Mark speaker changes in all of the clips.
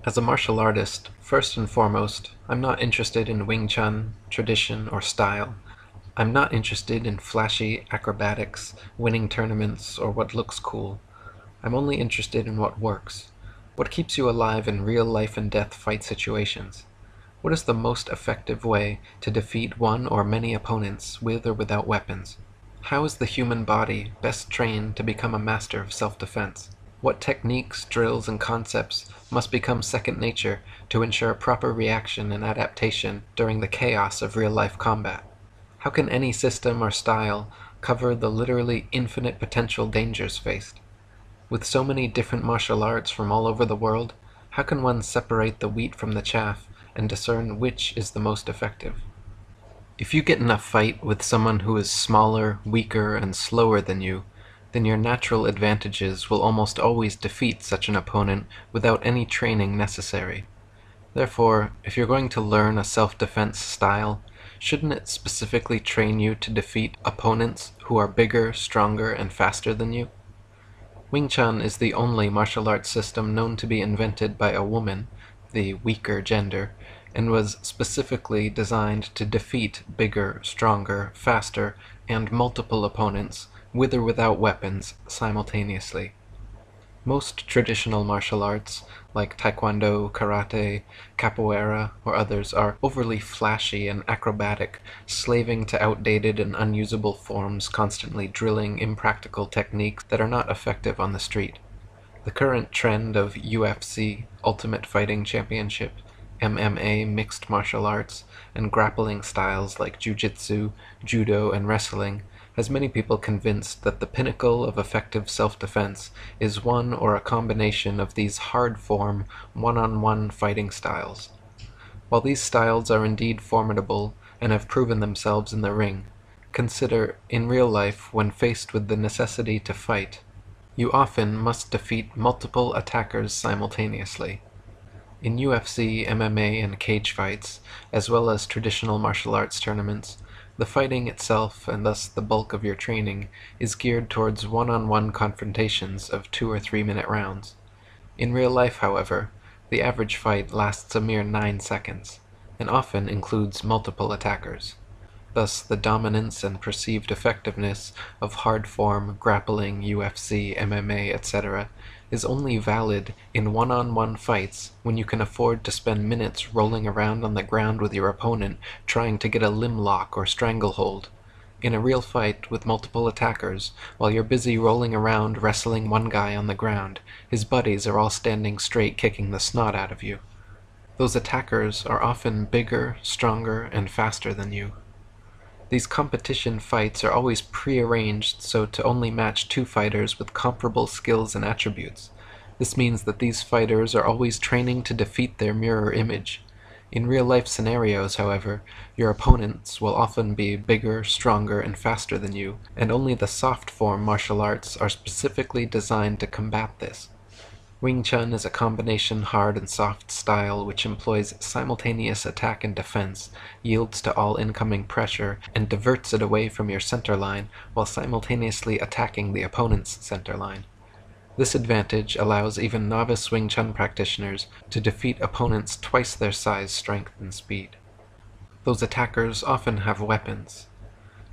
Speaker 1: As a martial artist, first and foremost, I'm not interested in Wing Chun, tradition, or style. I'm not interested in flashy acrobatics, winning tournaments, or what looks cool. I'm only interested in what works. What keeps you alive in real life and death fight situations? What is the most effective way to defeat one or many opponents with or without weapons? How is the human body best trained to become a master of self-defense? What techniques, drills, and concepts must become second nature to ensure proper reaction and adaptation during the chaos of real-life combat? How can any system or style cover the literally infinite potential dangers faced? With so many different martial arts from all over the world, how can one separate the wheat from the chaff and discern which is the most effective? If you get in a fight with someone who is smaller, weaker, and slower than you, then your natural advantages will almost always defeat such an opponent without any training necessary. Therefore, if you're going to learn a self-defense style, shouldn't it specifically train you to defeat opponents who are bigger, stronger, and faster than you? Wing Chun is the only martial arts system known to be invented by a woman, the weaker gender, and was specifically designed to defeat bigger, stronger, faster, and multiple opponents, with or without weapons, simultaneously. Most traditional martial arts, like taekwondo, karate, capoeira, or others, are overly flashy and acrobatic, slaving to outdated and unusable forms, constantly drilling impractical techniques that are not effective on the street. The current trend of UFC, Ultimate Fighting Championship, MMA, mixed martial arts, and grappling styles like jiu-jitsu, judo, and wrestling has many people convinced that the pinnacle of effective self-defense is one or a combination of these hard-form, one-on-one fighting styles. While these styles are indeed formidable and have proven themselves in the ring, consider, in real life, when faced with the necessity to fight, you often must defeat multiple attackers simultaneously. In UFC, MMA, and cage fights, as well as traditional martial arts tournaments, the fighting itself, and thus the bulk of your training, is geared towards one-on-one confrontations of 2 or 3 minute rounds. In real life, however, the average fight lasts a mere 9 seconds, and often includes multiple attackers. Thus, the dominance and perceived effectiveness of hard-form, grappling, UFC, MMA, etc. is only valid in one-on-one fights when you can afford to spend minutes rolling around on the ground with your opponent trying to get a limb lock or stranglehold. In a real fight with multiple attackers, while you're busy rolling around wrestling one guy on the ground, his buddies are all standing straight kicking the snot out of you. Those attackers are often bigger, stronger, and faster than you. These competition fights are always pre-arranged so to only match 2 fighters with comparable skills and attributes. This means that these fighters are always training to defeat their mirror image. In real-life scenarios, however, your opponents will often be bigger, stronger, and faster than you, and only the soft-form martial arts are specifically designed to combat this. Wing Chun is a combination hard and soft style which employs simultaneous attack and defense, yields to all incoming pressure, and diverts it away from your center line while simultaneously attacking the opponent's center line. This advantage allows even novice Wing Chun practitioners to defeat opponents twice their size, strength, and speed. Those attackers often have weapons.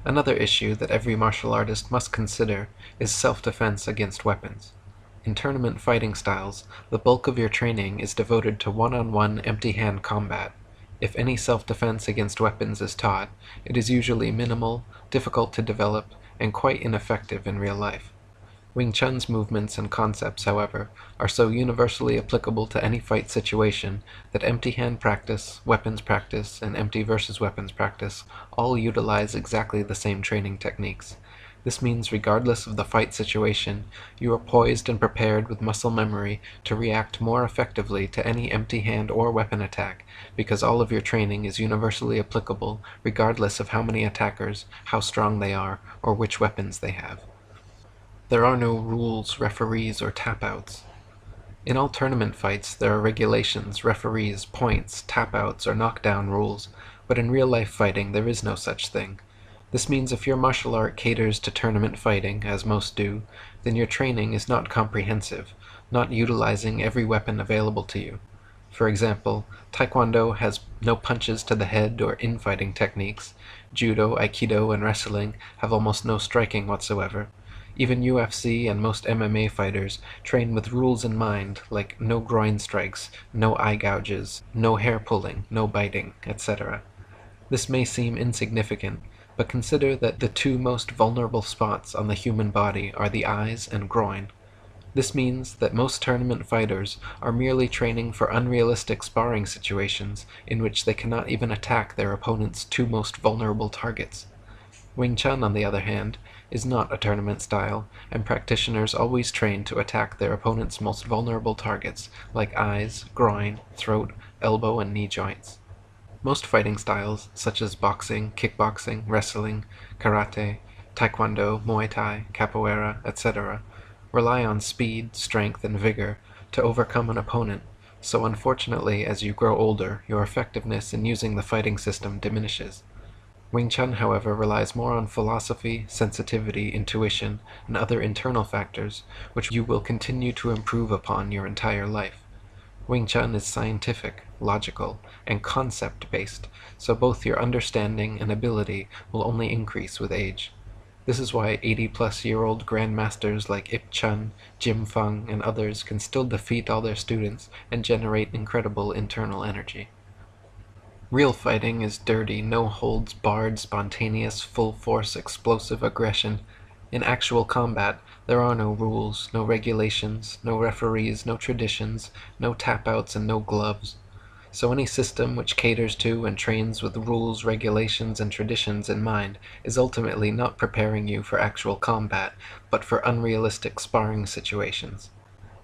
Speaker 1: Another issue that every martial artist must consider is self-defense against weapons. In tournament fighting styles, the bulk of your training is devoted to one-on-one empty-hand combat. If any self-defense against weapons is taught, it is usually minimal, difficult to develop, and quite ineffective in real life. Wing Chun's movements and concepts, however, are so universally applicable to any fight situation that empty-hand practice, weapons practice, and empty versus weapons practice all utilize exactly the same training techniques. This means regardless of the fight situation, you are poised and prepared with muscle memory to react more effectively to any empty hand or weapon attack, because all of your training is universally applicable regardless of how many attackers, how strong they are, or which weapons they have. There are no rules, referees, or tap-outs. In all tournament fights, there are regulations, referees, points, tap-outs, or knockdown rules, but in real-life fighting there is no such thing. This means if your martial art caters to tournament fighting, as most do, then your training is not comprehensive, not utilizing every weapon available to you. For example, Taekwondo has no punches to the head or infighting techniques. Judo, Aikido, and wrestling have almost no striking whatsoever. Even UFC and most MMA fighters train with rules in mind, like no groin strikes, no eye gouges, no hair pulling, no biting, etc. This may seem insignificant, but consider that the two most vulnerable spots on the human body are the eyes and groin. This means that most tournament fighters are merely training for unrealistic sparring situations in which they cannot even attack their opponent's two most vulnerable targets. Wing Chun, on the other hand, is not a tournament style, and practitioners always train to attack their opponent's most vulnerable targets, like eyes, groin, throat, elbow, and knee joints. Most fighting styles, such as boxing, kickboxing, wrestling, karate, taekwondo, muay thai, capoeira, etc., rely on speed, strength, and vigor to overcome an opponent, so unfortunately as you grow older, your effectiveness in using the fighting system diminishes. Wing Chun, however, relies more on philosophy, sensitivity, intuition, and other internal factors, which you will continue to improve upon your entire life. Wing Chun is scientific, logical, and concept-based, so both your understanding and ability will only increase with age. This is why 80-plus-year-old grandmasters like Ip Chun, Jim Fung, and others can still defeat all their students and generate incredible internal energy. Real fighting is dirty, no-holds-barred, spontaneous, full-force, explosive aggression. In actual combat, there are no rules, no regulations, no referees, no traditions, no tap-outs, and no gloves. So any system which caters to and trains with rules, regulations, and traditions in mind is ultimately not preparing you for actual combat, but for unrealistic sparring situations.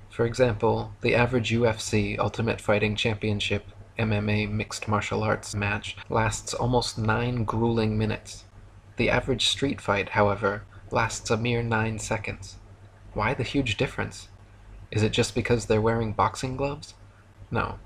Speaker 1: For example, the average UFC Ultimate Fighting Championship MMA mixed martial arts match lasts almost 9 grueling minutes. The average street fight, however, lasts a mere 9 seconds. Why the huge difference? Is it just because they're wearing boxing gloves? No.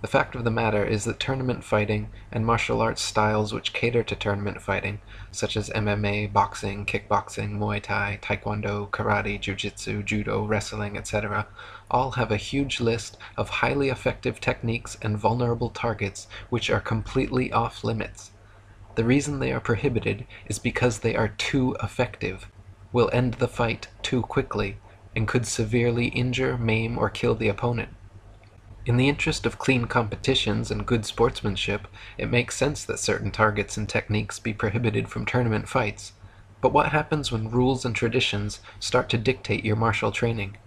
Speaker 1: The fact of the matter is that tournament fighting and martial arts styles which cater to tournament fighting, such as MMA, boxing, kickboxing, Muay Thai, Taekwondo, Karate, Jiu-Jitsu, Judo, wrestling, etc., all have a huge list of highly effective techniques and vulnerable targets which are completely off limits. The reason they are prohibited is because they are too effective, will end the fight too quickly, and could severely injure, maim, or kill the opponent. In the interest of clean competitions and good sportsmanship, it makes sense that certain targets and techniques be prohibited from tournament fights. But what happens when rules and traditions start to dictate your martial training?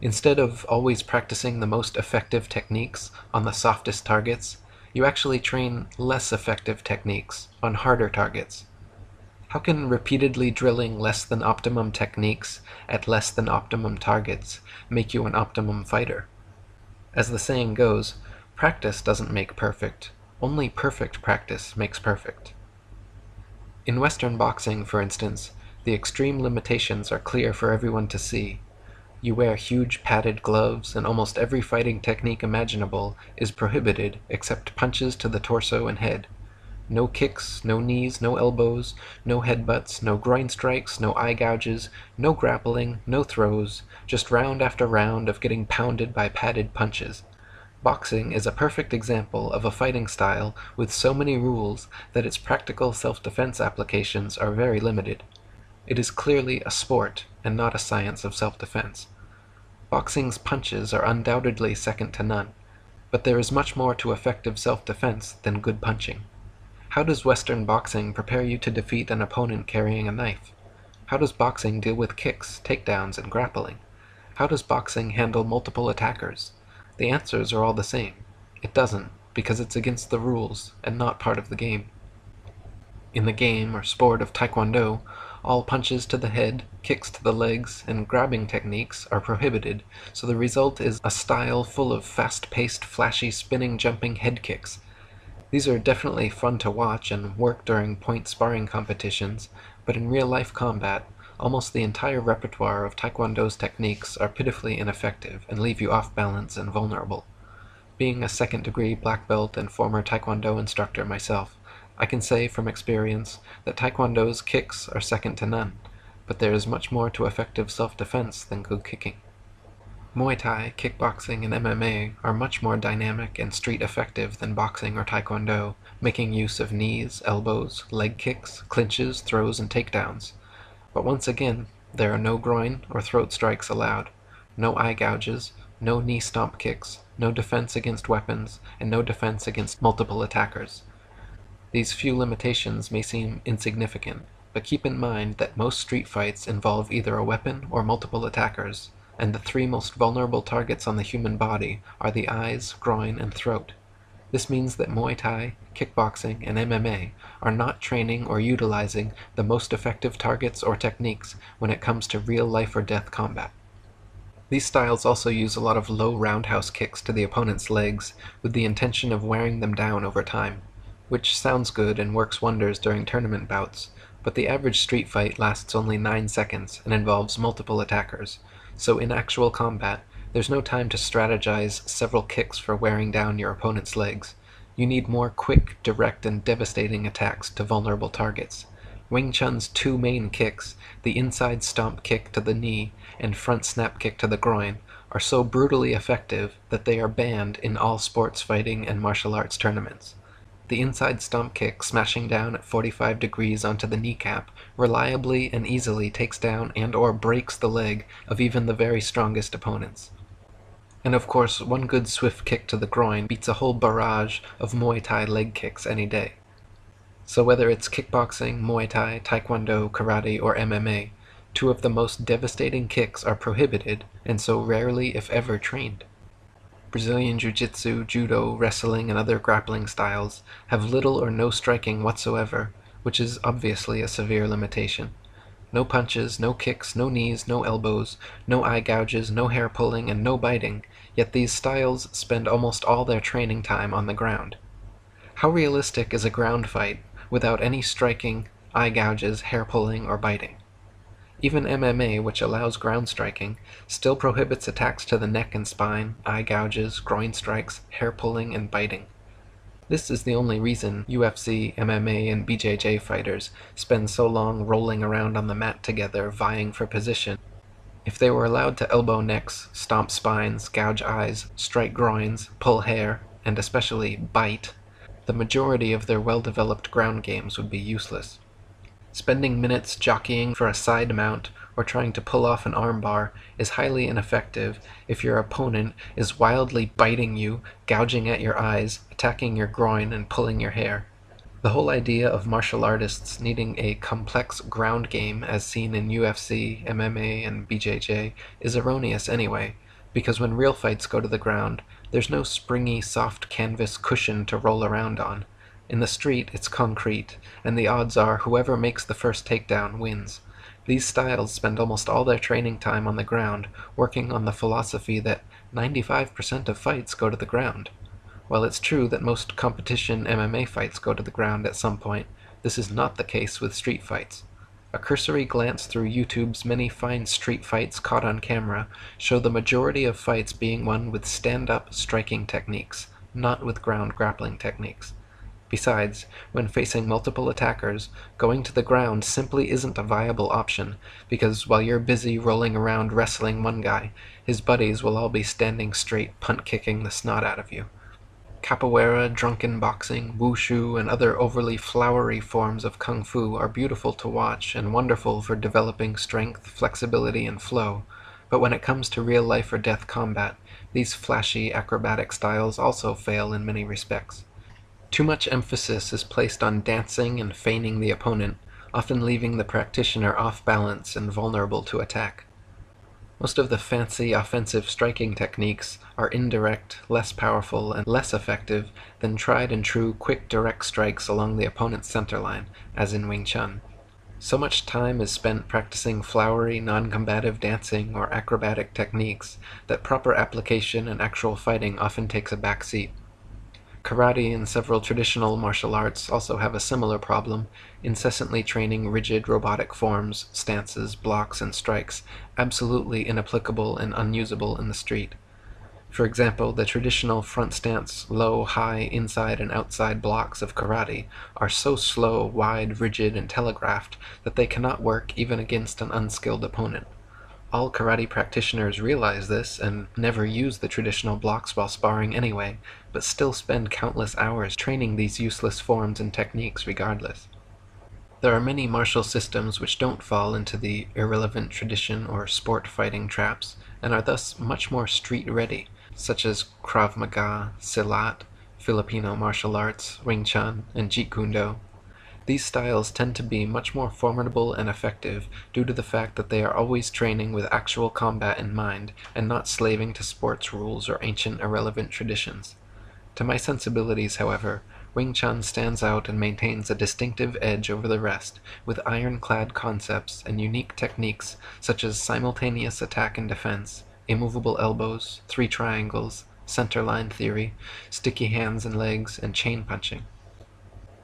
Speaker 1: Instead of always practicing the most effective techniques on the softest targets, you actually train less effective techniques on harder targets. How can repeatedly drilling less than optimum techniques at less than optimum targets make you an optimum fighter? As the saying goes, practice doesn't make perfect, only perfect practice makes perfect. In Western boxing, for instance, the extreme limitations are clear for everyone to see. You wear huge padded gloves, and almost every fighting technique imaginable is prohibited except punches to the torso and head. No kicks, no knees, no elbows, no headbutts, no groin strikes, no eye gouges, no grappling, no throws, just round after round of getting pounded by padded punches. Boxing is a perfect example of a fighting style with so many rules that its practical self-defense applications are very limited. It is clearly a sport and not a science of self-defense. Boxing's punches are undoubtedly second to none, but there is much more to effective self-defense than good punching. How does Western boxing prepare you to defeat an opponent carrying a knife? How does boxing deal with kicks, takedowns, and grappling? How does boxing handle multiple attackers? The answers are all the same. It doesn't, because it's against the rules and not part of the game. In the game or sport of Taekwondo, all punches to the head, kicks to the legs, and grabbing techniques are prohibited, so the result is a style full of fast-paced, flashy, spinning, jumping head kicks. These are definitely fun to watch and work during point sparring competitions, but in real-life combat, almost the entire repertoire of Taekwondo's techniques are pitifully ineffective and leave you off balance and vulnerable. Being a second-degree black belt and former Taekwondo instructor myself, I can say from experience that Taekwondo's kicks are second to none, but there is much more to effective self-defense than good kicking. Muay Thai, kickboxing, and MMA are much more dynamic and street effective than boxing or taekwondo, making use of knees, elbows, leg kicks, clinches, throws, and takedowns. But once again, there are no groin or throat strikes allowed, no eye gouges, no knee stomp kicks, no defense against weapons, and no defense against multiple attackers. These few limitations may seem insignificant, but keep in mind that most street fights involve either a weapon or multiple attackers, and the three most vulnerable targets on the human body are the eyes, groin, and throat. This means that Muay Thai, kickboxing, and MMA are not training or utilizing the most effective targets or techniques when it comes to real life or death combat. These styles also use a lot of low roundhouse kicks to the opponent's legs with the intention of wearing them down over time, which sounds good and works wonders during tournament bouts, but the average street fight lasts only 9 seconds and involves multiple attackers, so in actual combat, there's no time to strategize several kicks for wearing down your opponent's legs. You need more quick, direct, and devastating attacks to vulnerable targets. Wing Chun's two main kicks, the inside stomp kick to the knee and front snap kick to the groin, are so brutally effective that they are banned in all sports fighting and martial arts tournaments. The inside stomp kick, smashing down at 45 degrees onto the kneecap, reliably and easily takes down and/or breaks the leg of even the very strongest opponents. And of course, one good swift kick to the groin beats a whole barrage of Muay Thai leg kicks any day. So whether it's kickboxing, Muay Thai, Taekwondo, Karate, or MMA, two of the most devastating kicks are prohibited and so rarely, if ever, trained. Brazilian Jiu-Jitsu, Judo, wrestling, and other grappling styles have little or no striking whatsoever, which is obviously a severe limitation. No punches, no kicks, no knees, no elbows, no eye gouges, no hair pulling, and no biting, yet these styles spend almost all their training time on the ground. How realistic is a ground fight without any striking, eye gouges, hair pulling, or biting? Even MMA, which allows ground striking, still prohibits attacks to the neck and spine, eye gouges, groin strikes, hair pulling, and biting. This is the only reason UFC, MMA, and BJJ fighters spend so long rolling around on the mat together, vying for position. If they were allowed to elbow necks, stomp spines, gouge eyes, strike groins, pull hair, and especially bite, the majority of their well-developed ground games would be useless. Spending minutes jockeying for a side mount or trying to pull off an armbar is highly ineffective if your opponent is wildly biting you, gouging at your eyes, attacking your groin, and pulling your hair. The whole idea of martial artists needing a complex ground game as seen in UFC, MMA, and BJJ is erroneous anyway, because when real fights go to the ground, there's no springy, soft canvas cushion to roll around on. In the street, it's concrete, and the odds are whoever makes the first takedown wins. These styles spend almost all their training time on the ground, working on the philosophy that 95% of fights go to the ground. While it's true that most competition MMA fights go to the ground at some point, this is not the case with street fights. A cursory glance through YouTube's many fine street fights caught on camera show the majority of fights being won with stand-up striking techniques, not with ground grappling techniques. Besides, when facing multiple attackers, going to the ground simply isn't a viable option, because while you're busy rolling around wrestling one guy, his buddies will all be standing straight punt-kicking the snot out of you. Capoeira, drunken boxing, wushu, and other overly flowery forms of kung fu are beautiful to watch and wonderful for developing strength, flexibility, and flow, but when it comes to real life or death combat, these flashy acrobatic styles also fail in many respects. Too much emphasis is placed on dancing and feigning the opponent, often leaving the practitioner off balance and vulnerable to attack. Most of the fancy offensive striking techniques are indirect, less powerful, and less effective than tried and true quick direct strikes along the opponent's center line, as in Wing Chun. So much time is spent practicing flowery, non-combative dancing or acrobatic techniques that proper application and actual fighting often takes a back seat. Karate and several traditional martial arts also have a similar problem, incessantly training rigid robotic forms, stances, blocks, and strikes, absolutely inapplicable and unusable in the street. For example, the traditional front stance, low, high, inside, and outside blocks of karate are so slow, wide, rigid, and telegraphed that they cannot work even against an unskilled opponent. All karate practitioners realize this and never use the traditional blocks while sparring anyway, but still spend countless hours training these useless forms and techniques regardless. There are many martial systems which don't fall into the irrelevant tradition or sport fighting traps, and are thus much more street-ready, such as Krav Maga, Silat, Filipino martial arts, Wing Chun, and Jeet Kune Do. These styles tend to be much more formidable and effective due to the fact that they are always training with actual combat in mind and not slaving to sports rules or ancient irrelevant traditions. To my sensibilities, however, Wing Chun stands out and maintains a distinctive edge over the rest, with ironclad concepts and unique techniques such as simultaneous attack and defense, immovable elbows, three triangles, center line theory, sticky hands and legs, and chain punching.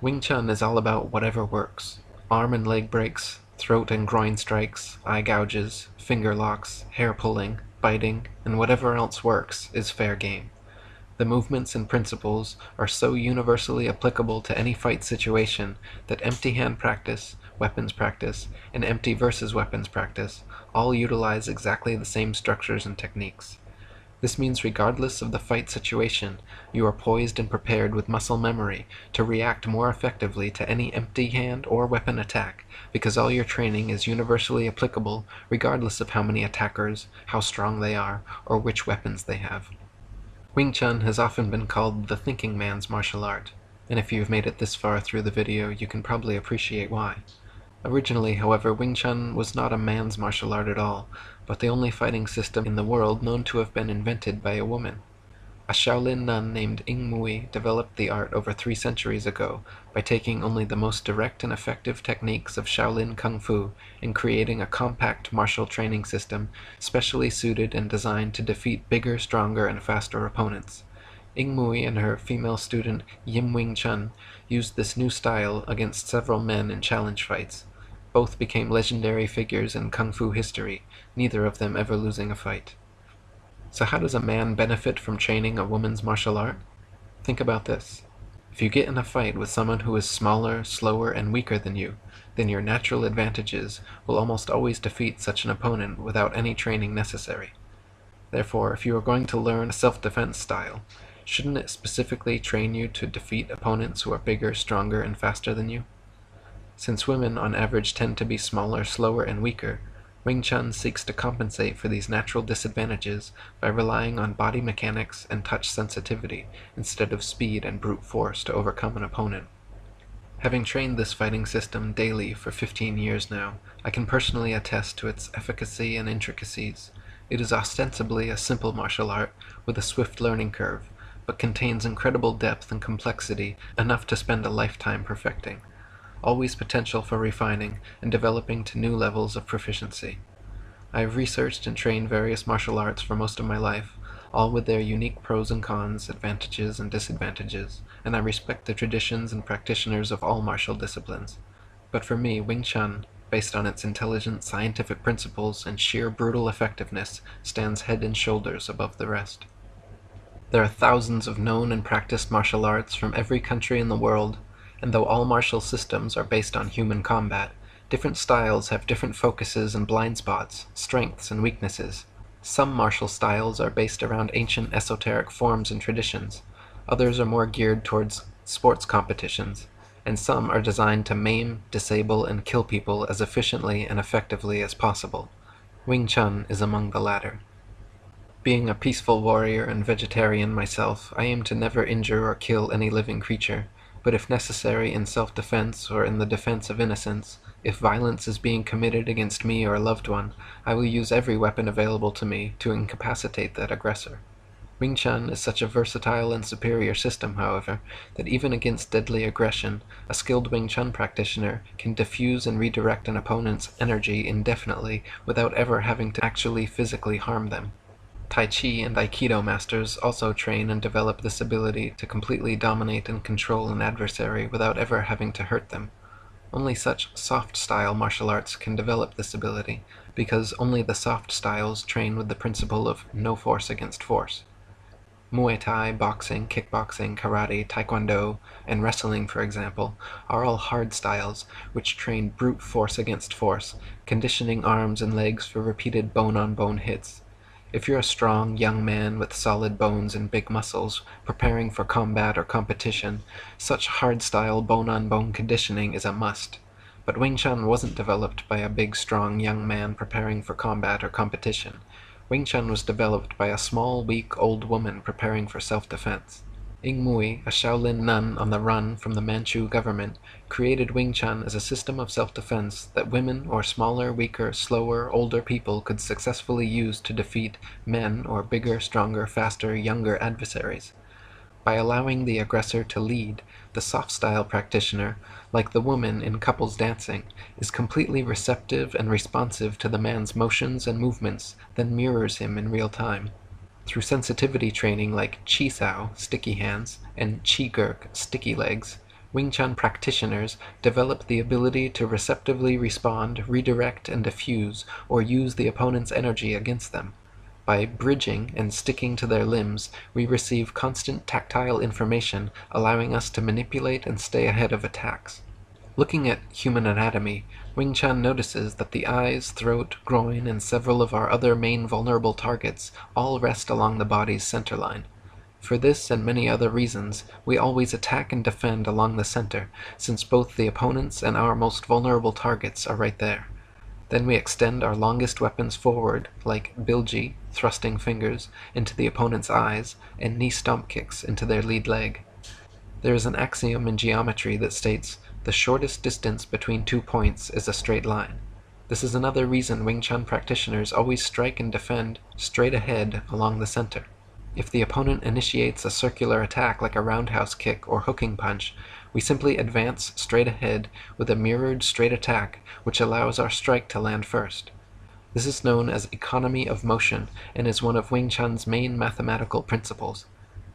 Speaker 1: Wing Chun is all about whatever works. Arm and leg breaks, throat and groin strikes, eye gouges, finger locks, hair pulling, biting, and whatever else works is fair game. The movements and principles are so universally applicable to any fight situation that empty hand practice, weapons practice, and empty versus weapons practice all utilize exactly the same structures and techniques. This means regardless of the fight situation, you are poised and prepared with muscle memory to react more effectively to any empty hand or weapon attack, because all your training is universally applicable regardless of how many attackers, how strong they are, or which weapons they have. Wing Chun has often been called the thinking man's martial art, and if you have made it this far through the video, you can probably appreciate why. Originally, however, Wing Chun was not a man's martial art at all, but the only fighting system in the world known to have been invented by a woman. A Shaolin nun named Ying Mui developed the art over 3 centuries ago by taking only the most direct and effective techniques of Shaolin Kung Fu and creating a compact martial training system specially suited and designed to defeat bigger, stronger, and faster opponents. Ying Mui and her female student Yim Wing Chun used this new style against several men in challenge fights. Both became legendary figures in Kung Fu history, neither of them ever losing a fight. So how does a man benefit from training a woman's martial art? Think about this. If you get in a fight with someone who is smaller, slower, and weaker than you, then your natural advantages will almost always defeat such an opponent without any training necessary. Therefore, if you are going to learn a self-defense style, shouldn't it specifically train you to defeat opponents who are bigger, stronger, and faster than you? Since women on average tend to be smaller, slower, and weaker, Wing Chun seeks to compensate for these natural disadvantages by relying on body mechanics and touch sensitivity instead of speed and brute force to overcome an opponent. Having trained this fighting system daily for 15 years now, I can personally attest to its efficacy and intricacies. It is ostensibly a simple martial art with a swift learning curve, but contains incredible depth and complexity enough to spend a lifetime perfecting. Always potential for refining and developing to new levels of proficiency. I have researched and trained various martial arts for most of my life, all with their unique pros and cons, advantages and disadvantages, and I respect the traditions and practitioners of all martial disciplines. But for me, Wing Chun, based on its intelligent scientific principles and sheer brutal effectiveness, stands head and shoulders above the rest. There are thousands of known and practiced martial arts from every country in the world, and though all martial systems are based on human combat, different styles have different focuses and blind spots, strengths and weaknesses. Some martial styles are based around ancient esoteric forms and traditions, others are more geared towards sports competitions, and some are designed to maim, disable, and kill people as efficiently and effectively as possible. Wing Chun is among the latter. Being a peaceful warrior and vegetarian myself, I aim to never injure or kill any living creature, but if necessary in self-defense or in the defense of innocence, if violence is being committed against me or a loved one, I will use every weapon available to me to incapacitate that aggressor. Wing Chun is such a versatile and superior system, however, that even against deadly aggression, a skilled Wing Chun practitioner can diffuse and redirect an opponent's energy indefinitely without ever having to actually physically harm them. Tai Chi and Aikido masters also train and develop this ability to completely dominate and control an adversary without ever having to hurt them. Only such soft-style martial arts can develop this ability, because only the soft styles train with the principle of no force against force. Muay Thai, boxing, kickboxing, karate, taekwondo, and wrestling, for example, are all hard styles, which train brute force against force, conditioning arms and legs for repeated bone-on-bone hits. If you're a strong, young man with solid bones and big muscles, preparing for combat or competition, such hard-style bone-on-bone conditioning is a must. But Wing Chun wasn't developed by a big, strong young man preparing for combat or competition. Wing Chun was developed by a small, weak, old woman preparing for self-defense. Ing Mui, a Shaolin nun on the run from the Manchu government, created Wing Chun as a system of self-defense that women or smaller, weaker, slower, older people could successfully use to defeat men or bigger, stronger, faster, younger adversaries. By allowing the aggressor to lead, the soft-style practitioner, like the woman in couples dancing, is completely receptive and responsive to the man's motions and movements, then mirrors him in real time. Through sensitivity training like Chi Sao, sticky hands, and Chi Gurk, sticky legs, Wing Chun practitioners develop the ability to receptively respond, redirect, and diffuse, or use the opponent's energy against them. By bridging and sticking to their limbs, we receive constant tactile information, allowing us to manipulate and stay ahead of attacks. Looking at human anatomy, Wing Chun notices that the eyes, throat, groin, and several of our other main vulnerable targets all rest along the body's center line. For this and many other reasons, we always attack and defend along the center, since both the opponent's and our most vulnerable targets are right there. Then we extend our longest weapons forward, like bilji, thrusting fingers, into the opponent's eyes, and knee stomp kicks into their lead leg. There is an axiom in geometry that states, the shortest distance between 2 points is a straight line. This is another reason Wing Chun practitioners always strike and defend straight ahead along the center. If the opponent initiates a circular attack like a roundhouse kick or hooking punch, we simply advance straight ahead with a mirrored straight attack which allows our strike to land first. This is known as economy of motion and is one of Wing Chun's main mathematical principles.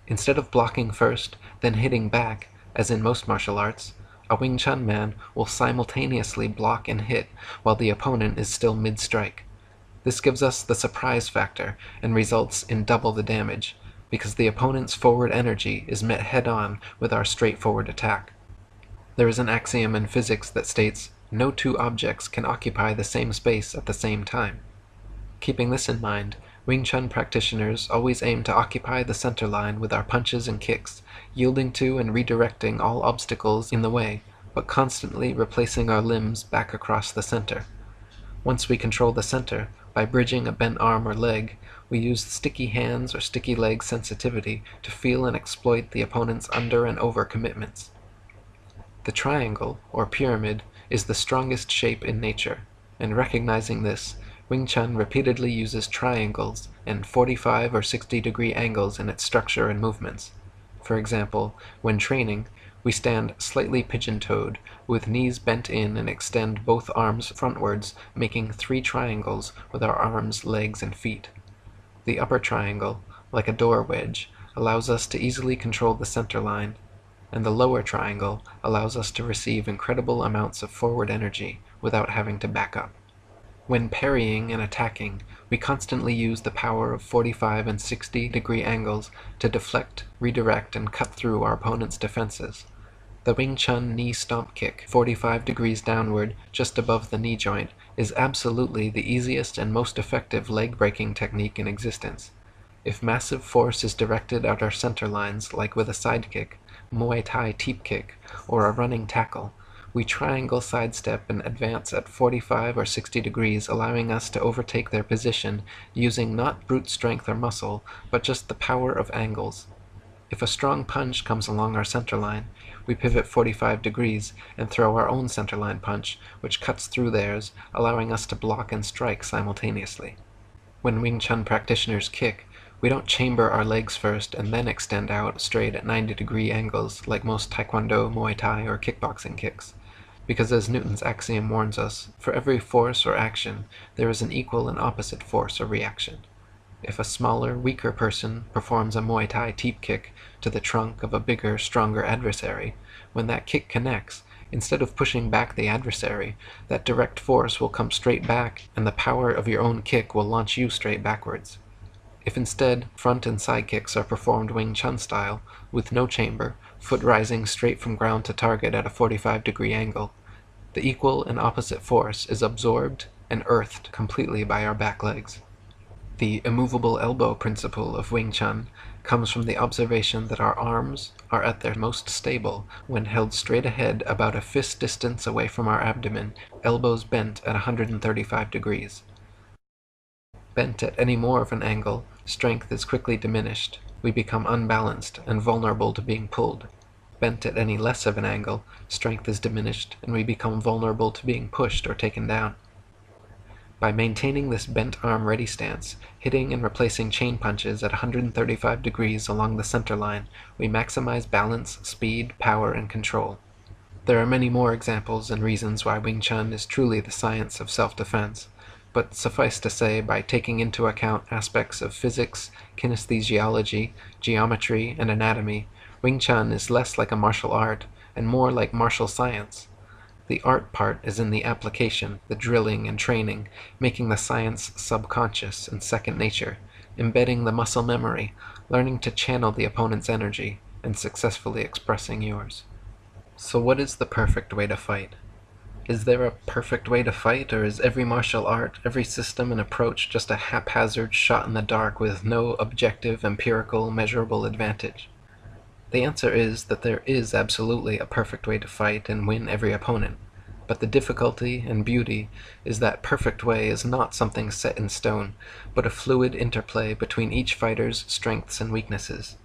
Speaker 1: Instead of blocking first, then hitting back, as in most martial arts, a Wing Chun man will simultaneously block and hit while the opponent is still mid-strike. This gives us the surprise factor and results in double the damage, because the opponent's forward energy is met head-on with our straightforward attack. There is an axiom in physics that states, no two objects can occupy the same space at the same time. Keeping this in mind, Wing Chun practitioners always aim to occupy the center line with our punches and kicks, yielding to and redirecting all obstacles in the way, but constantly replacing our limbs back across the center. Once we control the center, by bridging a bent arm or leg, we use sticky hands or sticky leg sensitivity to feel and exploit the opponent's under and over commitments. The triangle, or pyramid, is the strongest shape in nature, and recognizing this, Wing Chun repeatedly uses triangles and 45 or 60-degree angles in its structure and movements. For example, when training, we stand slightly pigeon-toed, with knees bent in and extend both arms frontwards, making 3 triangles with our arms, legs, and feet. The upper triangle, like a door wedge, allows us to easily control the center line, and the lower triangle allows us to receive incredible amounts of forward energy without having to back up. When parrying and attacking, we constantly use the power of 45 and 60-degree angles to deflect, redirect, and cut through our opponent's defenses. The Wing Chun knee stomp kick, 45 degrees downward, just above the knee joint, is absolutely the easiest and most effective leg-breaking technique in existence. If massive force is directed at our center lines, like with a side kick, Muay Thai teep kick, or a running tackle, we triangle sidestep and advance at 45 or 60 degrees, allowing us to overtake their position using not brute strength or muscle, but just the power of angles. If a strong punch comes along our center line, we pivot 45 degrees and throw our own center line punch, which cuts through theirs, allowing us to block and strike simultaneously. When Wing Chun practitioners kick, we don't chamber our legs first and then extend out straight at 90-degree angles like most Taekwondo, Muay Thai, or kickboxing kicks. Because as Newton's axiom warns us, for every force or action, there is an equal and opposite force or reaction. If a smaller, weaker person performs a Muay Thai teep kick to the trunk of a bigger, stronger adversary, when that kick connects, instead of pushing back the adversary, that direct force will come straight back and the power of your own kick will launch you straight backwards. If instead front and side kicks are performed Wing Chun style, with no chamber, foot rising straight from ground to target at a 45-degree angle, the equal and opposite force is absorbed and earthed completely by our back legs. The immovable elbow principle of Wing Chun comes from the observation that our arms are at their most stable when held straight ahead about a fist distance away from our abdomen, elbows bent at 135 degrees. Bent at any more of an angle, strength is quickly diminished. We become unbalanced and vulnerable to being pulled. Bent at any less of an angle, strength is diminished and we become vulnerable to being pushed or taken down. By maintaining this bent arm ready stance, hitting and replacing chain punches at 135 degrees along the center line, we maximize balance, speed, power, and control. There are many more examples and reasons why Wing Chun is truly the science of self-defense, but suffice to say, by taking into account aspects of physics, kinesthesiology, geometry, and anatomy, Wing Chun is less like a martial art and more like martial science. The art part is in the application, the drilling and training, making the science subconscious and second nature, embedding the muscle memory, learning to channel the opponent's energy, and successfully expressing yours. So what is the perfect way to fight? Is there a perfect way to fight, or is every martial art, every system and approach just a haphazard shot in the dark with no objective, empirical, measurable advantage? The answer is that there is absolutely a perfect way to fight and win every opponent, but the difficulty and beauty is that perfect way is not something set in stone, but a fluid interplay between each fighter's strengths and weaknesses.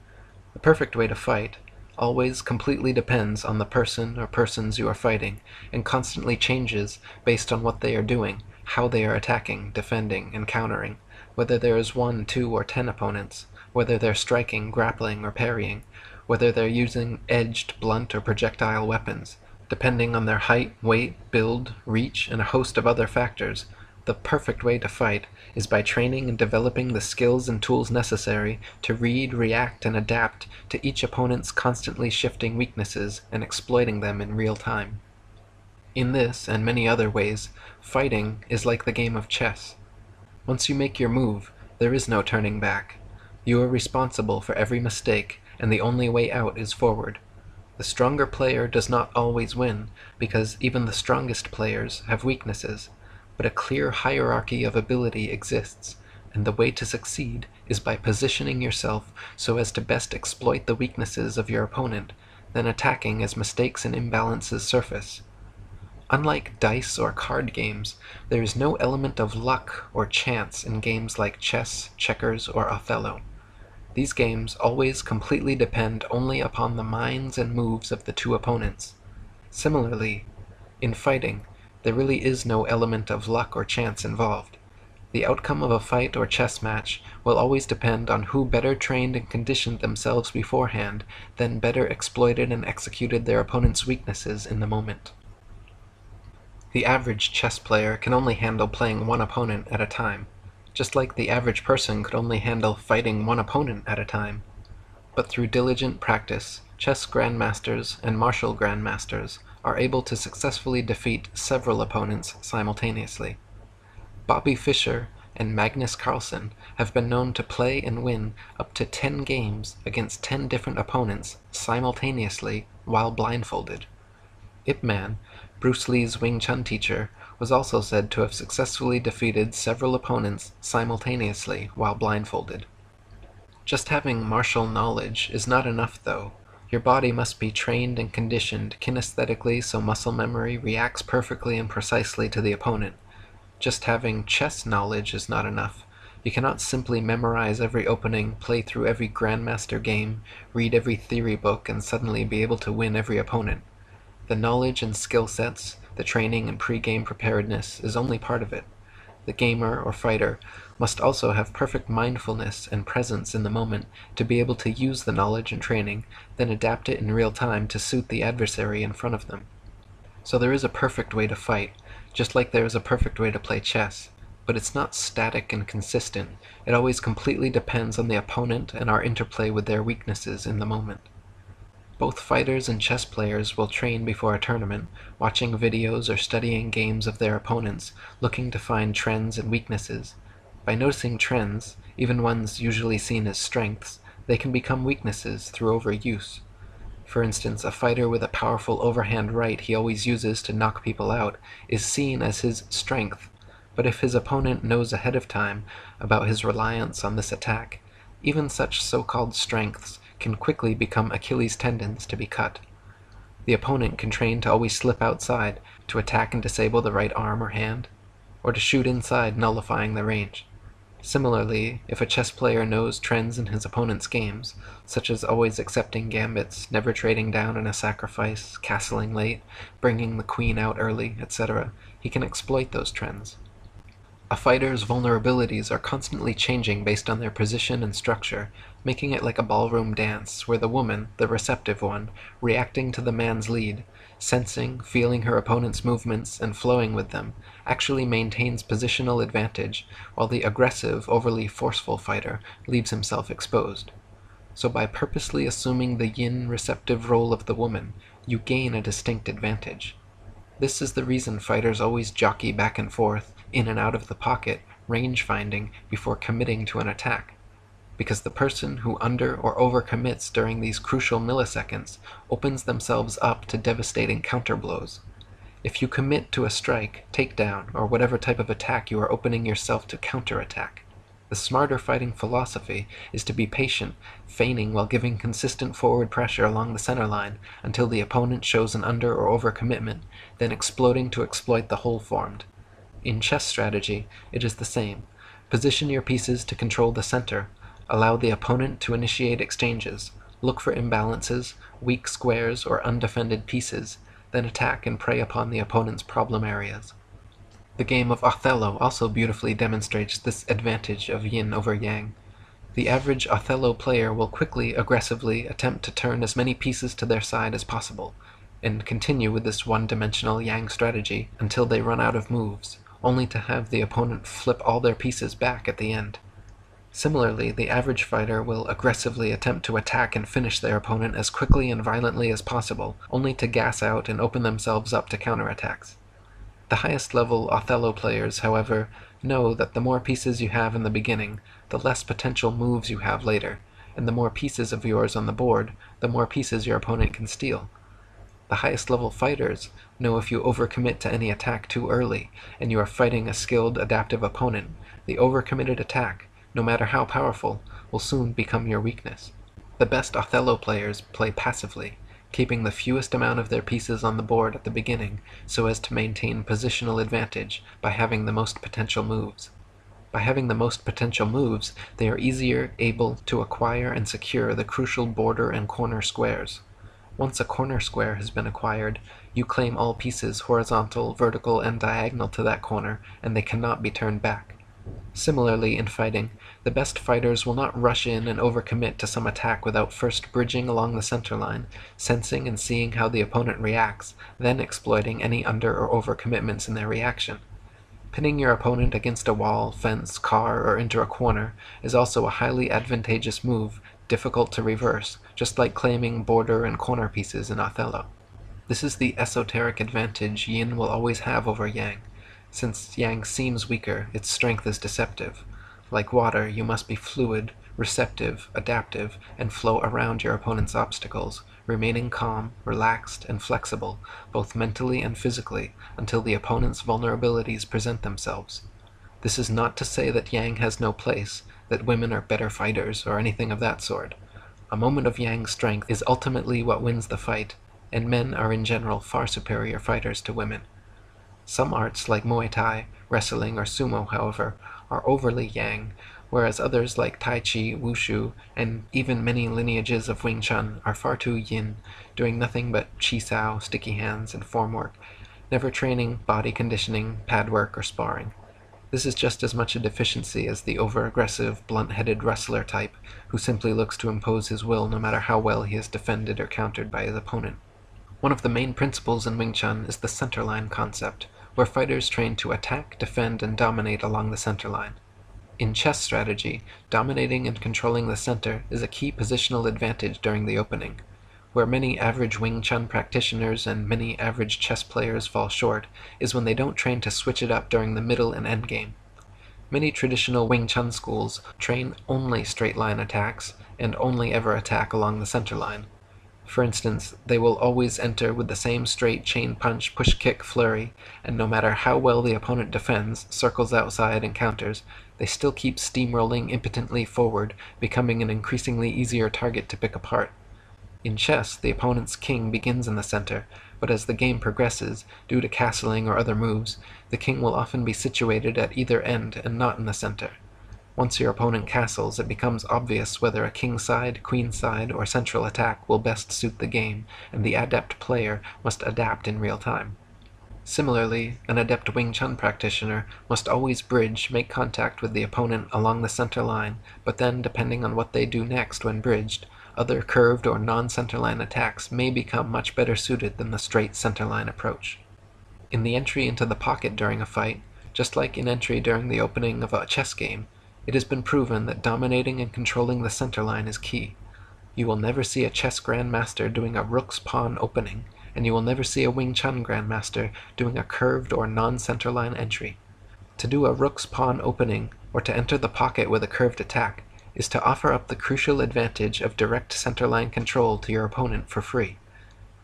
Speaker 1: The perfect way to fight always completely depends on the person or persons you are fighting, and constantly changes based on what they are doing, how they are attacking, defending, and countering, whether there is 1, 2, or 10 opponents, whether they're striking, grappling, or parrying, whether they're using edged, blunt, or projectile weapons. Depending on their height, weight, build, reach, and a host of other factors, the perfect way to fight is by training and developing the skills and tools necessary to read, react, and adapt to each opponent's constantly shifting weaknesses and exploiting them in real time. In this, and many other ways, fighting is like the game of chess. Once you make your move, there is no turning back. You are responsible for every mistake, and the only way out is forward. The stronger player does not always win, because even the strongest players have weaknesses, but a clear hierarchy of ability exists, and the way to succeed is by positioning yourself so as to best exploit the weaknesses of your opponent, then attacking as mistakes and imbalances surface. Unlike dice or card games, there is no element of luck or chance in games like chess, checkers, or Othello. These games always completely depend only upon the minds and moves of the two opponents. Similarly, in fighting, there really is no element of luck or chance involved. The outcome of a fight or chess match will always depend on who better trained and conditioned themselves beforehand, then better exploited and executed their opponent's weaknesses in the moment. The average chess player can only handle playing one opponent at a time, just like the average person could only handle fighting one opponent at a time. But through diligent practice, chess grandmasters and martial grandmasters are able to successfully defeat several opponents simultaneously. Bobby Fischer and Magnus Carlsen have been known to play and win up to 10 games against 10 different opponents simultaneously while blindfolded. Ip Man, Bruce Lee's Wing Chun teacher, was also said to have successfully defeated several opponents simultaneously while blindfolded. Just having martial knowledge is not enough, though. Your body must be trained and conditioned kinesthetically so muscle memory reacts perfectly and precisely to the opponent. Just having chess knowledge is not enough. You cannot simply memorize every opening, play through every grandmaster game, read every theory book, and suddenly be able to win every opponent. The knowledge and skill sets, the training and pre-game preparedness is only part of it. The gamer or fighter must also have perfect mindfulness and presence in the moment to be able to use the knowledge and training, then adapt it in real time to suit the adversary in front of them. So there is a perfect way to fight, just like there is a perfect way to play chess, but it's not static and consistent. It always completely depends on the opponent and our interplay with their weaknesses in the moment. Both fighters and chess players will train before a tournament, watching videos or studying games of their opponents, looking to find trends and weaknesses. By noticing trends, even ones usually seen as strengths, they can become weaknesses through overuse. For instance, a fighter with a powerful overhand right he always uses to knock people out is seen as his strength, but if his opponent knows ahead of time about his reliance on this attack, even such so-called strengths can quickly become Achilles tendons to be cut. The opponent can train to always slip outside to attack and disable the right arm or hand, or to shoot inside, nullifying the range. Similarly, if a chess player knows trends in his opponent's games, such as always accepting gambits, never trading down in a sacrifice, castling late, bringing the queen out early, etc., he can exploit those trends. A fighter's vulnerabilities are constantly changing based on their position and structure, making it like a ballroom dance, where the woman, the receptive one, reacting to the man's lead, sensing, feeling her opponent's movements, and flowing with them, actually maintains positional advantage, while the aggressive, overly forceful fighter leaves himself exposed. So by purposely assuming the yin receptive role of the woman, you gain a distinct advantage. This is the reason fighters always jockey back and forth, in and out of the pocket, range finding, before committing to an attack. Because the person who under or overcommits during these crucial milliseconds opens themselves up to devastating counterblows. If you commit to a strike, takedown, or whatever type of attack you are opening yourself to counterattack. The smarter fighting philosophy is to be patient, feigning while giving consistent forward pressure along the center line until the opponent shows an under or overcommitment, then exploding to exploit the hole formed. In chess strategy, it is the same. Position your pieces to control the center, allow the opponent to initiate exchanges, look for imbalances, weak squares, or undefended pieces, then attack and prey upon the opponent's problem areas. The game of Othello also beautifully demonstrates this advantage of yin over yang. The average Othello player will quickly, aggressively attempt to turn as many pieces to their side as possible, and continue with this one-dimensional yang strategy until they run out of moves, only to have the opponent flip all their pieces back at the end. Similarly, the average fighter will aggressively attempt to attack and finish their opponent as quickly and violently as possible, only to gas out and open themselves up to counterattacks. The highest level Othello players, however, know that the more pieces you have in the beginning, the less potential moves you have later, and the more pieces of yours on the board, the more pieces your opponent can steal. The highest level fighters know if you overcommit to any attack too early, and you are fighting a skilled, adaptive opponent, the overcommitted attack, no matter how powerful, will soon become your weakness. The best Othello players play passively, keeping the fewest amount of their pieces on the board at the beginning so as to maintain positional advantage by having the most potential moves. By having the most potential moves, they are easier able to acquire and secure the crucial border and corner squares. Once a corner square has been acquired, you claim all pieces horizontal, vertical, and diagonal to that corner, and they cannot be turned back. Similarly, in fighting, the best fighters will not rush in and overcommit to some attack without first bridging along the center line, sensing and seeing how the opponent reacts, then exploiting any under or overcommitments in their reaction. Pinning your opponent against a wall, fence, car, or into a corner is also a highly advantageous move, difficult to reverse, just like claiming border and corner pieces in Othello. This is the esoteric advantage yin will always have over yang. Since yang seems weaker, its strength is deceptive. Like water, you must be fluid, receptive, adaptive, and flow around your opponent's obstacles, remaining calm, relaxed, and flexible, both mentally and physically, until the opponent's vulnerabilities present themselves. This is not to say that yang has no place, that women are better fighters, or anything of that sort. A moment of yang strength is ultimately what wins the fight, and men are in general far superior fighters to women. Some arts like Muay Thai, wrestling, or sumo, however, are overly yang, whereas others like Tai Chi, Wushu, and even many lineages of Wing Chun are far too yin, doing nothing but chi sao, sticky hands, and form work, never training, body conditioning, pad work, or sparring. This is just as much a deficiency as the over-aggressive, blunt-headed wrestler type, who simply looks to impose his will no matter how well he is defended or countered by his opponent. One of the main principles in Wing Chun is the center line concept, where fighters train to attack, defend, and dominate along the center line. In chess strategy, dominating and controlling the center is a key positional advantage during the opening. Where many average Wing Chun practitioners and many average chess players fall short is when they don't train to switch it up during the middle and endgame. Many traditional Wing Chun schools train only straight-line attacks and only ever attack along the center line. For instance, they will always enter with the same straight chain punch, push kick flurry, and no matter how well the opponent defends, circles outside, and counters, they still keep steamrolling impotently forward, becoming an increasingly easier target to pick apart. In chess, the opponent's king begins in the center, but as the game progresses, due to castling or other moves, the king will often be situated at either end and not in the center. Once your opponent castles, it becomes obvious whether a kingside, queenside, or central attack will best suit the game, and the adept player must adapt in real time. Similarly, an adept Wing Chun practitioner must always bridge, make contact with the opponent along the center line, but then, depending on what they do next when bridged, other curved or non-centerline attacks may become much better suited than the straight centerline approach. In the entry into the pocket during a fight, just like in entry during the opening of a chess game, it has been proven that dominating and controlling the centerline is key. You will never see a chess grandmaster doing a rook's pawn opening, and you will never see a Wing Chun grandmaster doing a curved or non-centerline entry. To do a rook's pawn opening, or to enter the pocket with a curved attack, is to offer up the crucial advantage of direct centerline control to your opponent for free.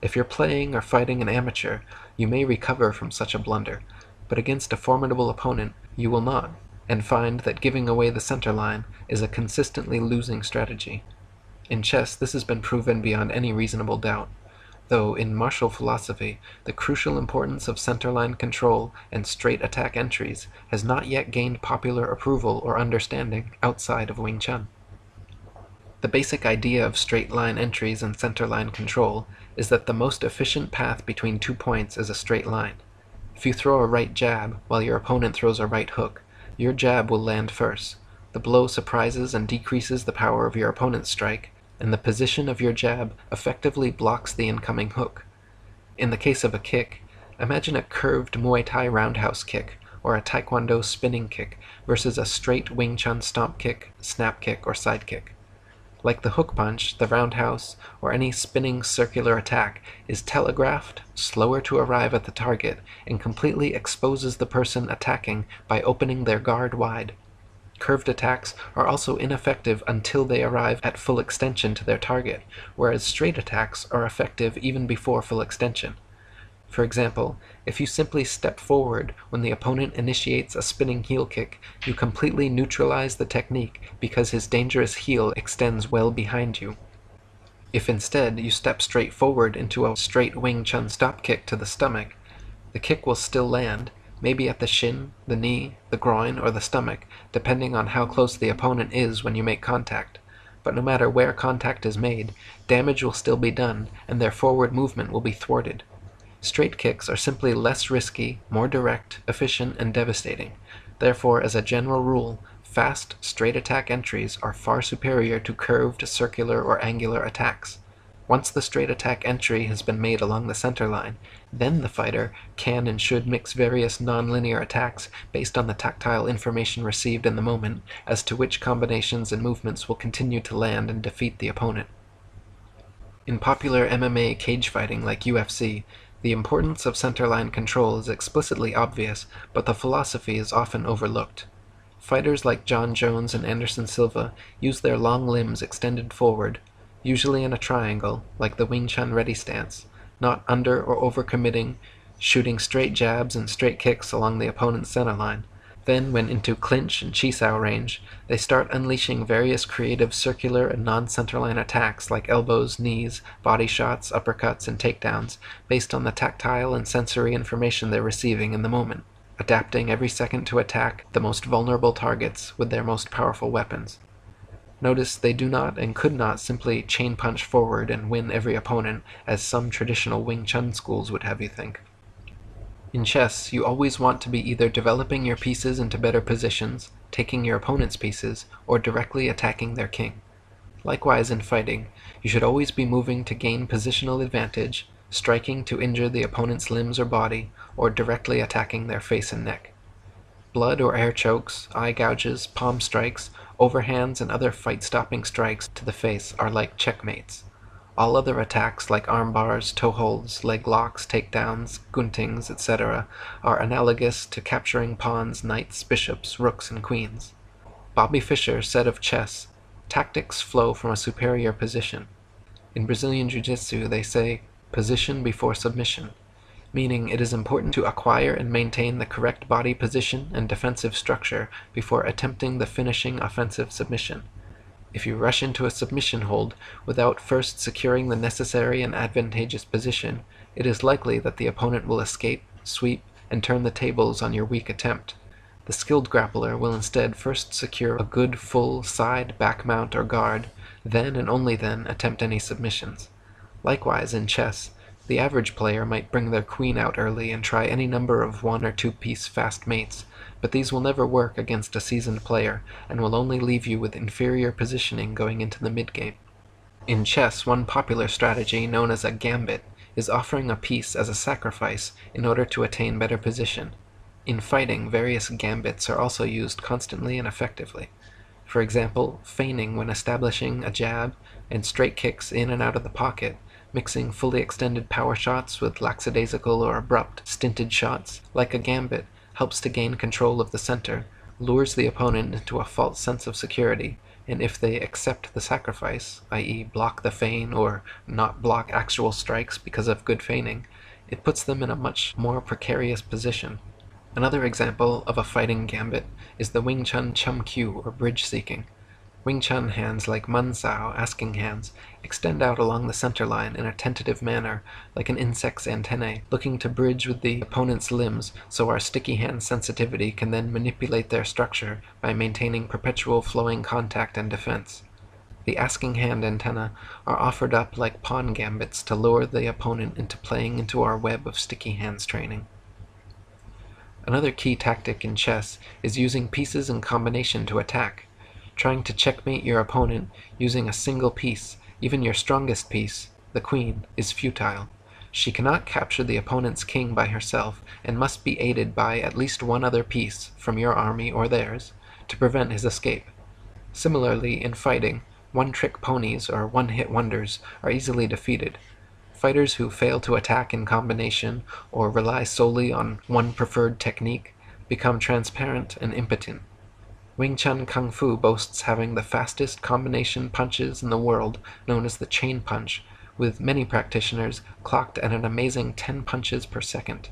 Speaker 1: If you're playing or fighting an amateur, you may recover from such a blunder, but against a formidable opponent, you will not, and find that giving away the centerline is a consistently losing strategy. In chess, this has been proven beyond any reasonable doubt, though in martial philosophy, the crucial importance of centerline control and straight attack entries has not yet gained popular approval or understanding outside of Wing Chun. The basic idea of straight line entries and centerline control is that the most efficient path between 2 points is a straight line. If you throw a right jab while your opponent throws a right hook, your jab will land first. The blow surprises and decreases the power of your opponent's strike, and the position of your jab effectively blocks the incoming hook. In the case of a kick, imagine a curved Muay Thai roundhouse kick or a Taekwondo spinning kick versus a straight Wing Chun stomp kick, snap kick, or side kick. Like the hook punch, the roundhouse, or any spinning circular attack is telegraphed, slower to arrive at the target, and completely exposes the person attacking by opening their guard wide. Curved attacks are also ineffective until they arrive at full extension to their target, whereas straight attacks are effective even before full extension. For example, if you simply step forward when the opponent initiates a spinning heel kick, you completely neutralize the technique because his dangerous heel extends well behind you. If instead you step straight forward into a straight Wing Chun stop kick to the stomach, the kick will still land, maybe at the shin, the knee, the groin, or the stomach, depending on how close the opponent is when you make contact. But no matter where contact is made, damage will still be done, and their forward movement will be thwarted. Straight kicks are simply less risky, more direct, efficient, and devastating. Therefore, as a general rule, fast, straight attack entries are far superior to curved, circular, or angular attacks. Once the straight attack entry has been made along the center line, then the fighter can and should mix various non-linear attacks based on the tactile information received in the moment as to which combinations and movements will continue to land and defeat the opponent. In popular MMA cage fighting like UFC, the importance of centerline control is explicitly obvious, but the philosophy is often overlooked. Fighters like John Jones and Anderson Silva use their long limbs extended forward, usually in a triangle, like the Wing Chun ready stance, not under or overcommitting, shooting straight jabs and straight kicks along the opponent's center line. Then, when into clinch and chisao range, they start unleashing various creative circular and non-centerline attacks like elbows, knees, body shots, uppercuts, and takedowns, based on the tactile and sensory information they're receiving in the moment, adapting every second to attack the most vulnerable targets with their most powerful weapons. Notice they do not and could not simply chain punch forward and win every opponent, as some traditional Wing Chun schools would have you think. In chess, you always want to be either developing your pieces into better positions, taking your opponent's pieces, or directly attacking their king. Likewise in fighting, you should always be moving to gain positional advantage, striking to injure the opponent's limbs or body, or directly attacking their face and neck. Blood or air chokes, eye gouges, palm strikes, overhands, and other fight-stopping strikes to the face are like checkmates. All other attacks like arm bars, toe holds, leg locks, takedowns, guntings, etc. are analogous to capturing pawns, knights, bishops, rooks, and queens. Bobby Fischer said of chess, "Tactics flow from a superior position." In Brazilian Jiu-Jitsu they say, "position before submission," meaning it is important to acquire and maintain the correct body position and defensive structure before attempting the finishing offensive submission. If you rush into a submission hold without first securing the necessary and advantageous position, it is likely that the opponent will escape, sweep, and turn the tables on your weak attempt. The skilled grappler will instead first secure a good full side, back mount, or guard, then and only then attempt any submissions. Likewise, in chess, the average player might bring their queen out early and try any number of 1- or 2-piece fast mates, but these will never work against a seasoned player and will only leave you with inferior positioning going into the mid-game. In chess, one popular strategy known as a gambit is offering a piece as a sacrifice in order to attain better position. In fighting, various gambits are also used constantly and effectively. For example, feigning when establishing a jab and straight kicks in and out of the pocket, mixing fully extended power shots with lackadaisical or abrupt, stinted shots, like a gambit, helps to gain control of the center, lures the opponent into a false sense of security, and if they accept the sacrifice, i.e. block the feign or not block actual strikes because of good feigning, it puts them in a much more precarious position. Another example of a fighting gambit is the Wing Chun Chum Kyu or bridge seeking. Wing Chun hands like Man Sao, asking hands, extend out along the center line in a tentative manner, like an insect's antennae, looking to bridge with the opponent's limbs so our sticky hand sensitivity can then manipulate their structure by maintaining perpetual flowing contact and defense. The asking hand antenna are offered up like pawn gambits to lure the opponent into playing into our web of sticky hands training. Another key tactic in chess is using pieces in combination to attack. Trying to checkmate your opponent using a single piece, even your strongest piece, the queen, is futile. She cannot capture the opponent's king by herself and must be aided by at least one other piece, from your army or theirs, to prevent his escape. Similarly, in fighting, one-trick ponies or one-hit wonders are easily defeated. Fighters who fail to attack in combination or rely solely on one preferred technique become transparent and impotent. Wing Chun Kung Fu boasts having the fastest combination punches in the world, known as the chain punch, with many practitioners clocked at an amazing 10 punches per second.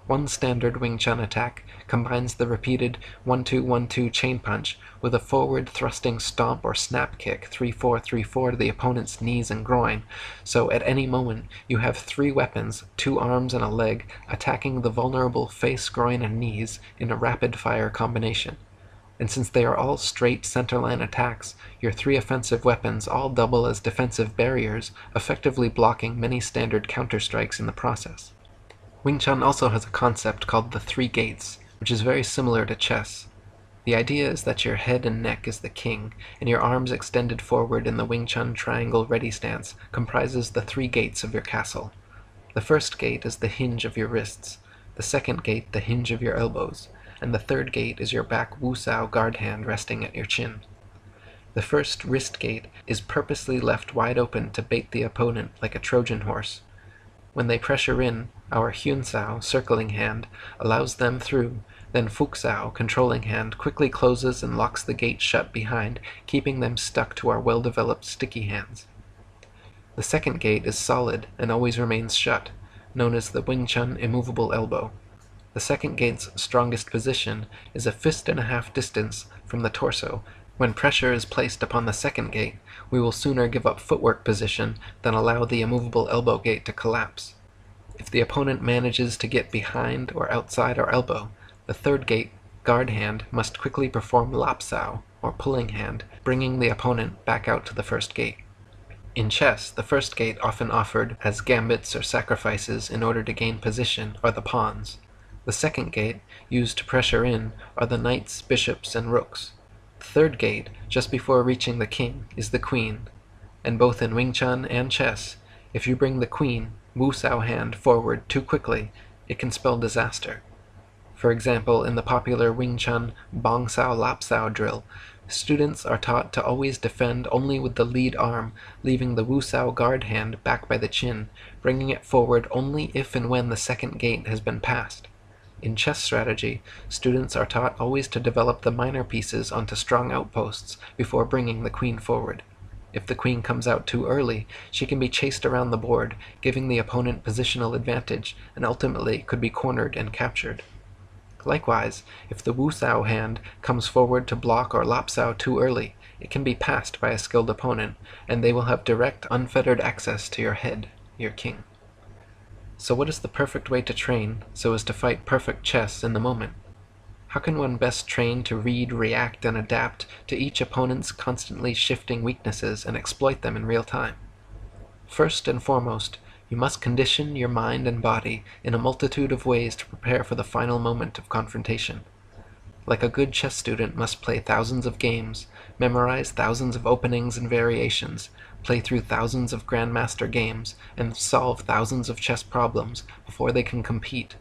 Speaker 1: One standard Wing Chun attack combines the repeated 1-2-1-2 chain punch with a forward thrusting stomp or snap kick 3-4-3-4 to the opponent's knees and groin, so at any moment you have 3 weapons, 2 arms and a leg, attacking the vulnerable face, groin, and knees in a rapid-fire combination. And since they are all straight centerline attacks, your 3 offensive weapons all double as defensive barriers, effectively blocking many standard counter-strikes in the process. Wing Chun also has a concept called the 3 gates, which is very similar to chess. The idea is that your head and neck is the king, and your arms extended forward in the Wing Chun triangle ready stance comprises the 3 gates of your castle. The first gate is the hinge of your wrists, the second gate the hinge of your elbows, and the third gate is your back wusao guard hand resting at your chin. The first wrist gate is purposely left wide open to bait the opponent like a Trojan horse. When they pressure in, our hunsao, circling hand, allows them through, then fuksao, controlling hand, quickly closes and locks the gate shut behind, keeping them stuck to our well-developed sticky hands. The second gate is solid and always remains shut, known as the Wing Chun immovable elbow. The second gate's strongest position is a fist and a half distance from the torso. When pressure is placed upon the second gate, we will sooner give up footwork position than allow the immovable elbow gate to collapse. If the opponent manages to get behind or outside our elbow, the third gate, guard hand, must quickly perform lapsao, or pulling hand, bringing the opponent back out to the first gate. In chess, the first gate often offered as gambits or sacrifices in order to gain position are the pawns. The second gate, used to pressure in, are the knights, bishops, and rooks. The third gate, just before reaching the king, is the queen, and both in Wing Chun and chess, if you bring the queen, wusao hand, forward too quickly, it can spell disaster. For example, in the popular Wing Chun Bong Sao Lap Sao drill, Students are taught to always defend only with the lead arm, leaving the wusao guard hand back by the chin, bringing it forward only if and when the second gate has been passed. In chess strategy, students are taught always to develop the minor pieces onto strong outposts before bringing the queen forward. If the queen comes out too early, she can be chased around the board, giving the opponent positional advantage, and ultimately could be cornered and captured. Likewise, if the wusao hand comes forward to block or lapsao too early, it can be passed by a skilled opponent, and they will have direct, unfettered access to your head, your king. So what is the perfect way to train so as to fight perfect chess in the moment? How can one best train to read, react, and adapt to each opponent's constantly shifting weaknesses and exploit them in real time? First and foremost, you must condition your mind and body in a multitude of ways to prepare for the final moment of confrontation. Like a good chess student must play thousands of games, memorize thousands of openings and variations, play through thousands of grandmaster games, and solve thousands of chess problems before they can compete.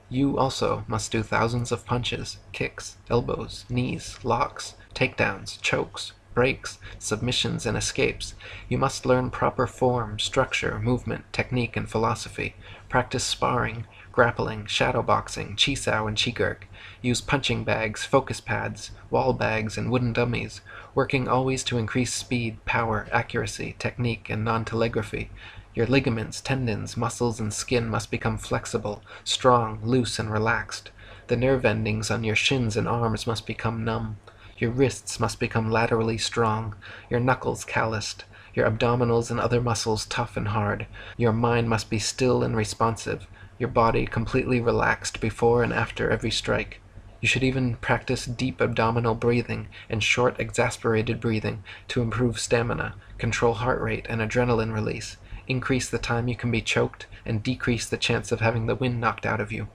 Speaker 1: You also must do thousands of punches, kicks, elbows, knees, locks, takedowns, chokes, breaks, submissions, and escapes. You must learn proper form, structure, movement, technique, and philosophy. Practice sparring, grappling, shadowboxing, chisao, and chigurk. Use punching bags, focus pads, wall bags, and wooden dummies, working always to increase speed, power, accuracy, technique, and non-telegraphy. Your ligaments, tendons, muscles, and skin must become flexible, strong, loose, and relaxed. The nerve endings on your shins and arms must become numb. Your wrists must become laterally strong, your knuckles calloused, your abdominals and other muscles tough and hard. Your mind must be still and responsive, your body completely relaxed before and after every strike. You should even practice deep abdominal breathing and short, exasperated breathing to improve stamina, control heart rate and adrenaline release, increase the time you can be choked, and decrease the chance of having the wind knocked out of you.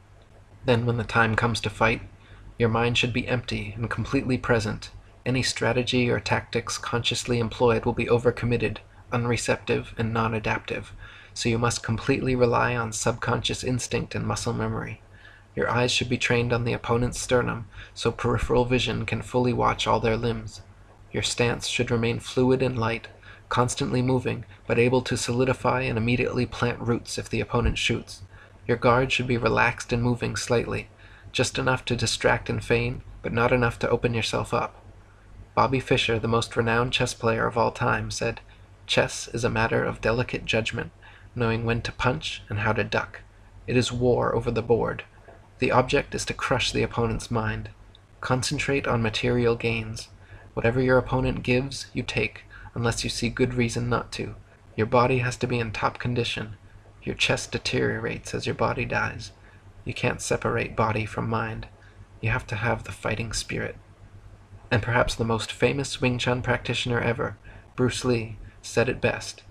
Speaker 1: Then when the time comes to fight, your mind should be empty and completely present. Any strategy or tactics consciously employed will be overcommitted, unreceptive, and non-adaptive, so you must completely rely on subconscious instinct and muscle memory. Your eyes should be trained on the opponent's sternum, so peripheral vision can fully watch all their limbs. Your stance should remain fluid and light, constantly moving, but able to solidify and immediately plant roots if the opponent shoots. Your guard should be relaxed and moving slightly, just enough to distract and feign, but not enough to open yourself up. Bobby Fischer, the most renowned chess player of all time, said, "Chess is a matter of delicate judgment, knowing when to punch and how to duck. It is war over the board. The object is to crush the opponent's mind. Concentrate on material gains. Whatever your opponent gives, you take, unless you see good reason not to. Your body has to be in top condition. Your chess deteriorates as your body dies. You can't separate body from mind. You have to have the fighting spirit." And perhaps the most famous Wing Chun practitioner ever, Bruce Lee, said it best.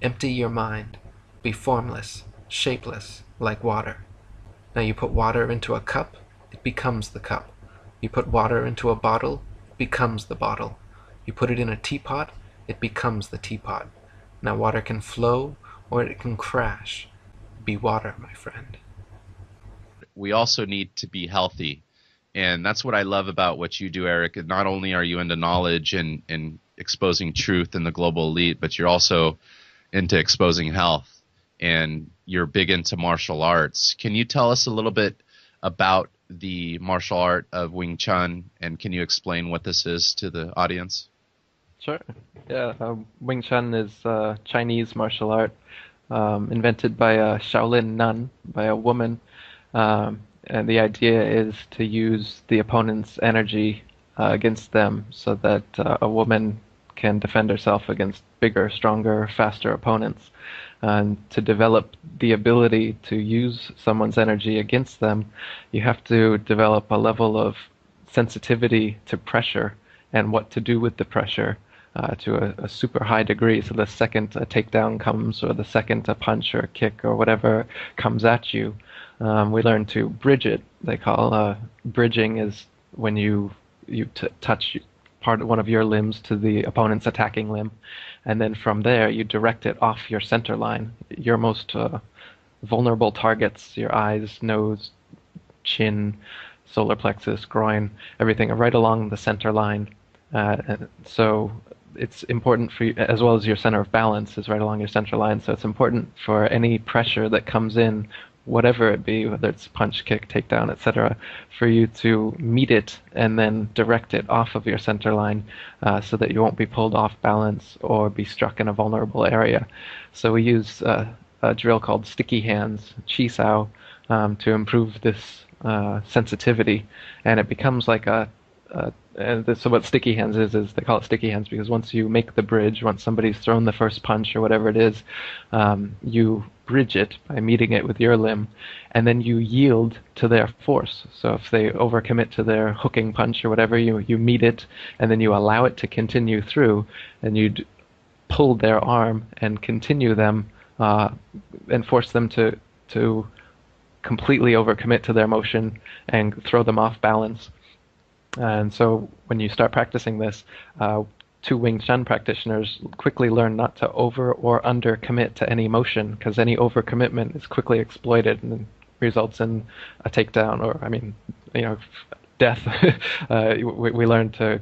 Speaker 1: Empty your mind. Be formless, shapeless, like water. Now you put water into a cup, it becomes the cup. You put water into a bottle, it becomes the bottle. You put it in a teapot, it becomes the teapot. Now water can flow, or it can crash. Be water, my friend.
Speaker 2: We also need to be healthy. And that's what I love about what you do, Eric. Not only are you into knowledge and exposing truth in the global elite, but you're also into exposing health. And you're big into martial arts. Can you tell us a little bit about the martial art of Wing Chun, and can you explain what this is to the audience?
Speaker 1: Sure. Yeah, Wing Chun is Chinese martial art invented by a Shaolin nun, by a woman. And the idea is to use the opponent's energy against them so that a woman can defend herself against bigger, stronger, faster opponents. And to develop the ability to use someone's energy against them, you have to develop a level of sensitivity to pressure and what to do with the pressure to a super high degree. So the second a takedown comes, or the second a punch or a kick or whatever comes at you, we learn to bridge it. They call bridging is when you touch one of your limbs to the opponent's attacking limb, and then from there you direct it off your center line, your most vulnerable targets, your eyes, nose, chin, solar plexus, groin, everything right along the center line. And so it's important for you, as well as your center of balance is right along your central line. So it's important for any pressure that comes in, whatever it be, whether it's punch, kick, takedown, etc., for you to meet it and then direct it off of your center line, so that you won't be pulled off balance or be struck in a vulnerable area. So we use a drill called sticky hands, chi sao, to improve this sensitivity, and it becomes like so what sticky hands is they call it sticky hands because once you make the bridge, once somebody's thrown the first punch or whatever it is, you bridge it by meeting it with your limb, and then you yield to their force. So if they overcommit to their hooking punch or whatever, you meet it, and then you allow it to continue through, and you pull their arm and continue them, and force them to completely overcommit to their motion and throw them off balance. And so when you start practicing this, two Wing Chun practitioners quickly learn not to over or under commit to any motion, because any overcommitment is quickly exploited and results in a takedown or, I mean, death. We learn to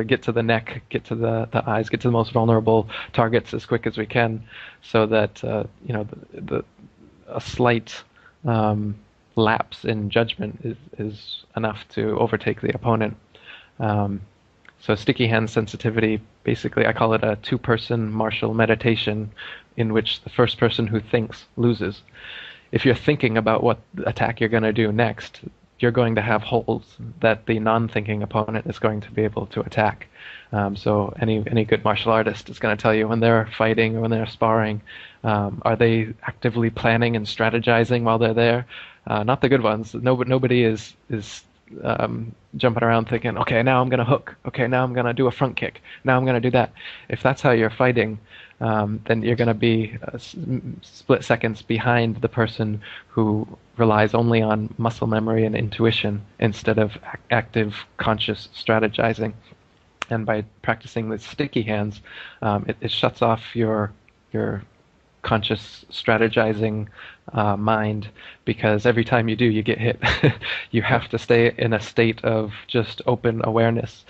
Speaker 1: get to the neck, get to the eyes, get to the most vulnerable targets as quick as we can, so that a slight lapse in judgment is enough to overtake the opponent. So sticky hand sensitivity, basically, I call it a two-person martial meditation in which the first person who thinks loses. If you're thinking about what attack you're going to do next, you're going to have holes that the non-thinking opponent is going to be able to attack. So any good martial artist is going to tell you when they're fighting or when they're sparring, are they actively planning and strategizing while they're there? Not the good ones. Nobody is jumping around thinking, okay, now I'm going to hook. Okay, now I'm going to do a front kick. Now I'm going to do that. If that's how you're fighting, then you're going to be split seconds behind the person who relies only on muscle memory and intuition instead of active, conscious strategizing. And by practicing the sticky hands, it shuts off your conscious strategizing mind, because every time you do, you get hit. You have to stay in a state of just open awareness,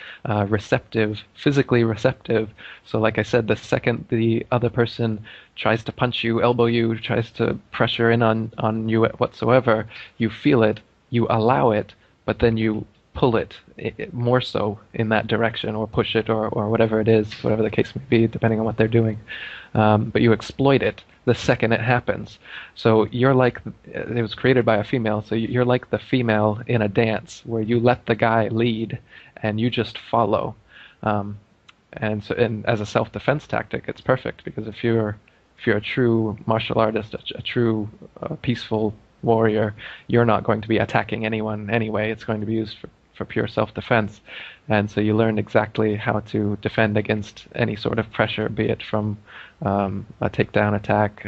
Speaker 1: receptive, physically receptive. So like I said, the second the other person tries to punch you, elbow you, tries to pressure in on you whatsoever, you feel it, you allow it, but then you pull it more so in that direction, or push it, or whatever it is, whatever the case may be, depending on what they're doing. But you exploit it the second it happens. So you're like, it was created by a female, so you're like the female in a dance where you let the guy lead and you just follow. And as a self-defense tactic, it's perfect, because if you're a true martial artist, a true peaceful warrior, you're not going to be attacking anyone anyway. It's going to be used for pure self-defense. And so you learn exactly how to defend against any sort of pressure, be it from a takedown attack,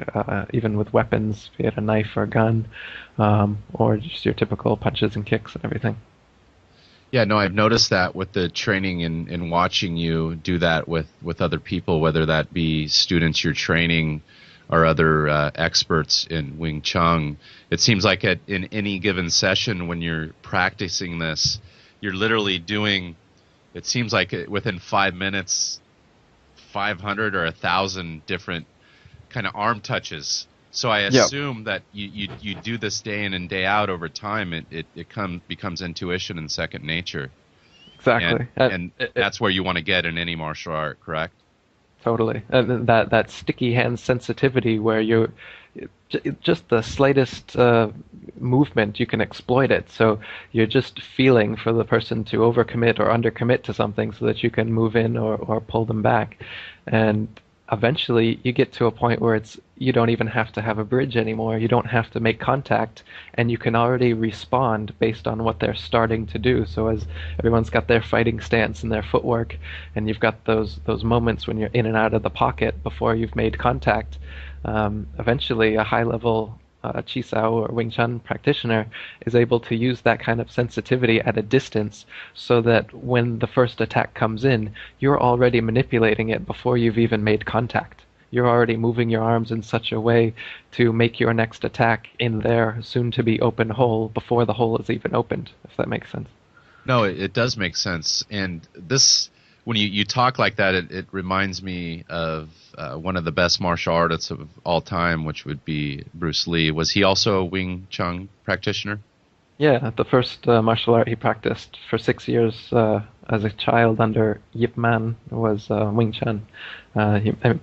Speaker 1: even with weapons, be it a knife or a gun, or just your typical punches and kicks and everything.
Speaker 2: Yeah, no, I've noticed that with the training and watching you do that with other people, whether that be students you're training or other experts in Wing Chun. It seems like in any given session when you're practicing this, you're literally doing, it seems like within 5 minutes, 500 or 1,000 different kind of arm touches. So I assume that you do this day in and day out over time. It becomes intuition and second nature.
Speaker 1: Exactly.
Speaker 2: And that's where you want to get in any martial art, correct?
Speaker 1: Totally. And that sticky hand sensitivity where you just the slightest movement, you can exploit it. So you're just feeling for the person to overcommit or undercommit to something so that you can move in or pull them back. And eventually you get to a point where you don't even have to have a bridge anymore. You don't have to make contact, and you can already respond based on what they're starting to do. So as everyone's got their fighting stance and their footwork, and you've got those moments when you're in and out of the pocket before you've made contact, eventually a high-level Chi Sao or Wing Chun practitioner is able to use that kind of sensitivity at a distance, so that when the first attack comes in, you're already manipulating it before you've even made contact. You're already moving your arms in such a way to make your next attack in their soon-to-be open hole before the hole is even opened, if that makes sense.
Speaker 2: No, it does make sense. And this, when you talk like that, it reminds me of one of the best martial artists of all time, which would be Bruce Lee. Was he also a Wing Chun practitioner?
Speaker 1: Yeah, the first martial art he practiced for 6 years as a child under Yip Man was Wing Chun.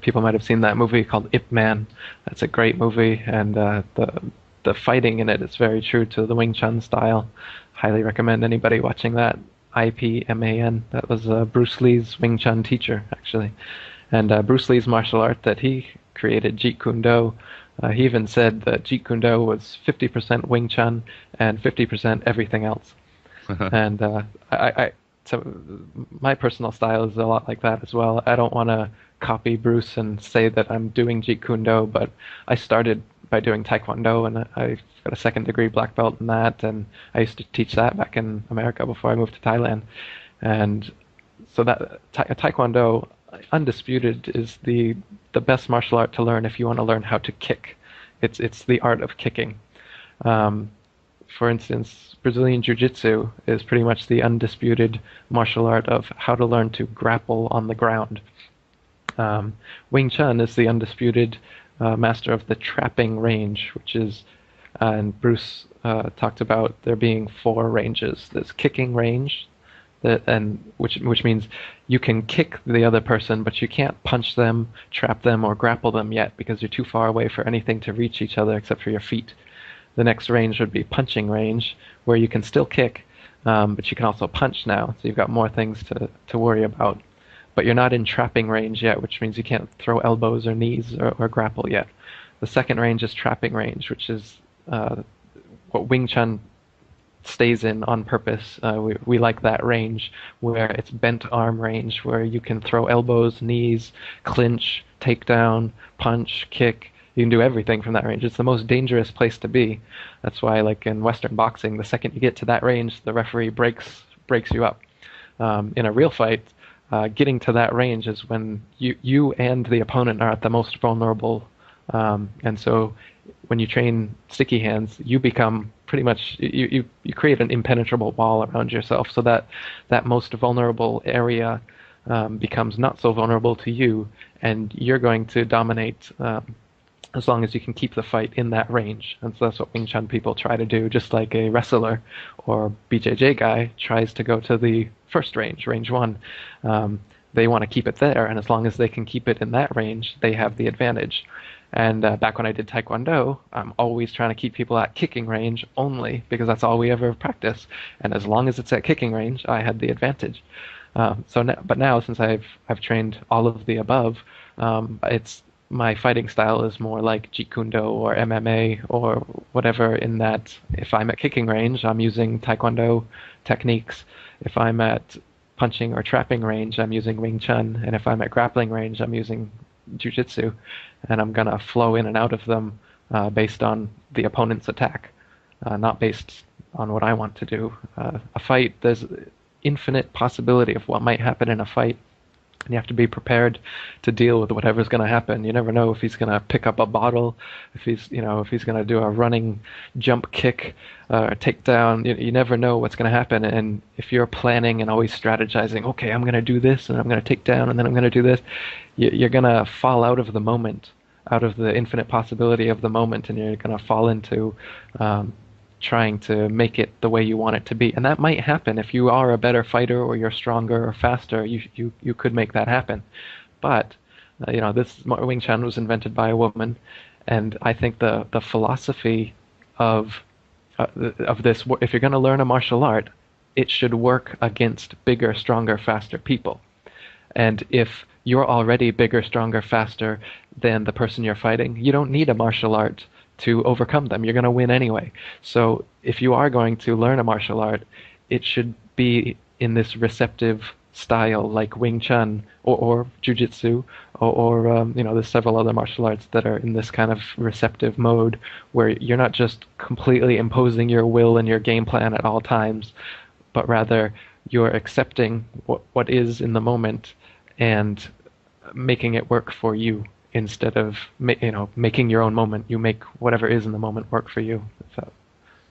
Speaker 1: People might have seen that movie called Ip Man. That's a great movie, and the fighting in it is very true to the Wing Chun style. Highly recommend anybody watching that. IPMAN. That was Bruce Lee's Wing Chun teacher, actually. And Bruce Lee's martial art that he created, Jeet Kune Do, he even said that Jeet Kune Do was 50% Wing Chun and 50% everything else. And so my personal style is a lot like that as well. I don't want to copy Bruce and say that I'm doing Jeet Kune Do, but I started by doing Taekwondo, and I got a second degree black belt in that, and I used to teach that back in America before I moved to Thailand. And so that Taekwondo, undisputed, is the best martial art to learn if you want to learn how to kick. It's the art of kicking. Um, for instance, Brazilian Jiu-Jitsu is pretty much the undisputed martial art of how to learn to grapple on the ground. Wing Chun is the undisputed master of the trapping range, which is, and Bruce talked about there being four ranges. There's kicking range, which means you can kick the other person, but you can't punch them, trap them, or grapple them yet because you're too far away for anything to reach each other except for your feet. The next range would be punching range, where you can still kick, but you can also punch now, so you've got more things to worry about. But you're not in trapping range yet, which means you can't throw elbows or knees or grapple yet. The second range is trapping range, which is what Wing Chun stays in on purpose. We like that range where it's bent arm range, where you can throw elbows, knees, clinch, takedown, punch, kick. You can do everything from that range. It's the most dangerous place to be. That's why, like in Western boxing, the second you get to that range, the referee breaks you up. In a real fight, getting to that range is when you and the opponent are at the most vulnerable. And so when you train sticky hands, you become pretty much, you create an impenetrable wall around yourself, so that most vulnerable area becomes not so vulnerable to you, and you're going to dominate as long as you can keep the fight in that range. And so that's what Wing Chun people try to do, just like a wrestler or BJJ guy tries to go to the first range, range one. They want to keep it there, and as long as they can keep it in that range, they have the advantage. And back when I did Taekwondo, I'm always trying to keep people at kicking range only, because that's all we ever practice. And as long as it's at kicking range, I had the advantage. But now, since I've trained all of the above, it's my fighting style is more like Jeet Kune Do or MMA or whatever, in that if I'm at kicking range, I'm using Taekwondo techniques. If I'm at punching or trapping range, I'm using Wing Chun. And if I'm at grappling range, I'm using Jiu-Jitsu. And I'm going to flow in and out of them based on the opponent's attack, not based on what I want to do. A fight, there's infinite possibility of what might happen in a fight. And you have to be prepared to deal with whatever's going to happen. You never know if he's going to pick up a bottle, if he's going to do a running jump kick or takedown. You never know what's going to happen. And if you're planning and always strategizing, okay, I'm going to do this, and I'm going to take down, and then I'm going to do this, you're going to fall out of the moment, out of the infinite possibility of the moment, and you're going to fall into trying to make it the way you want it to be. And that might happen. If you are a better fighter or you're stronger or faster, you could make that happen. But this Wing Chun was invented by a woman, and I think the philosophy of this, if you're going to learn a martial art, it should work against bigger, stronger, faster people. And if you're already bigger, stronger, faster than the person you're fighting, you don't need a martial art to overcome them. You're going to win anyway. So if you are going to learn a martial art, it should be in this receptive style like Wing Chun or Jiu-Jitsu or there's several other martial arts that are in this kind of receptive mode where you're not just completely imposing your will and your game plan at all times, but rather you're accepting what is in the moment and making it work for you. Instead of making your own moment, you make whatever is in the moment work for you. If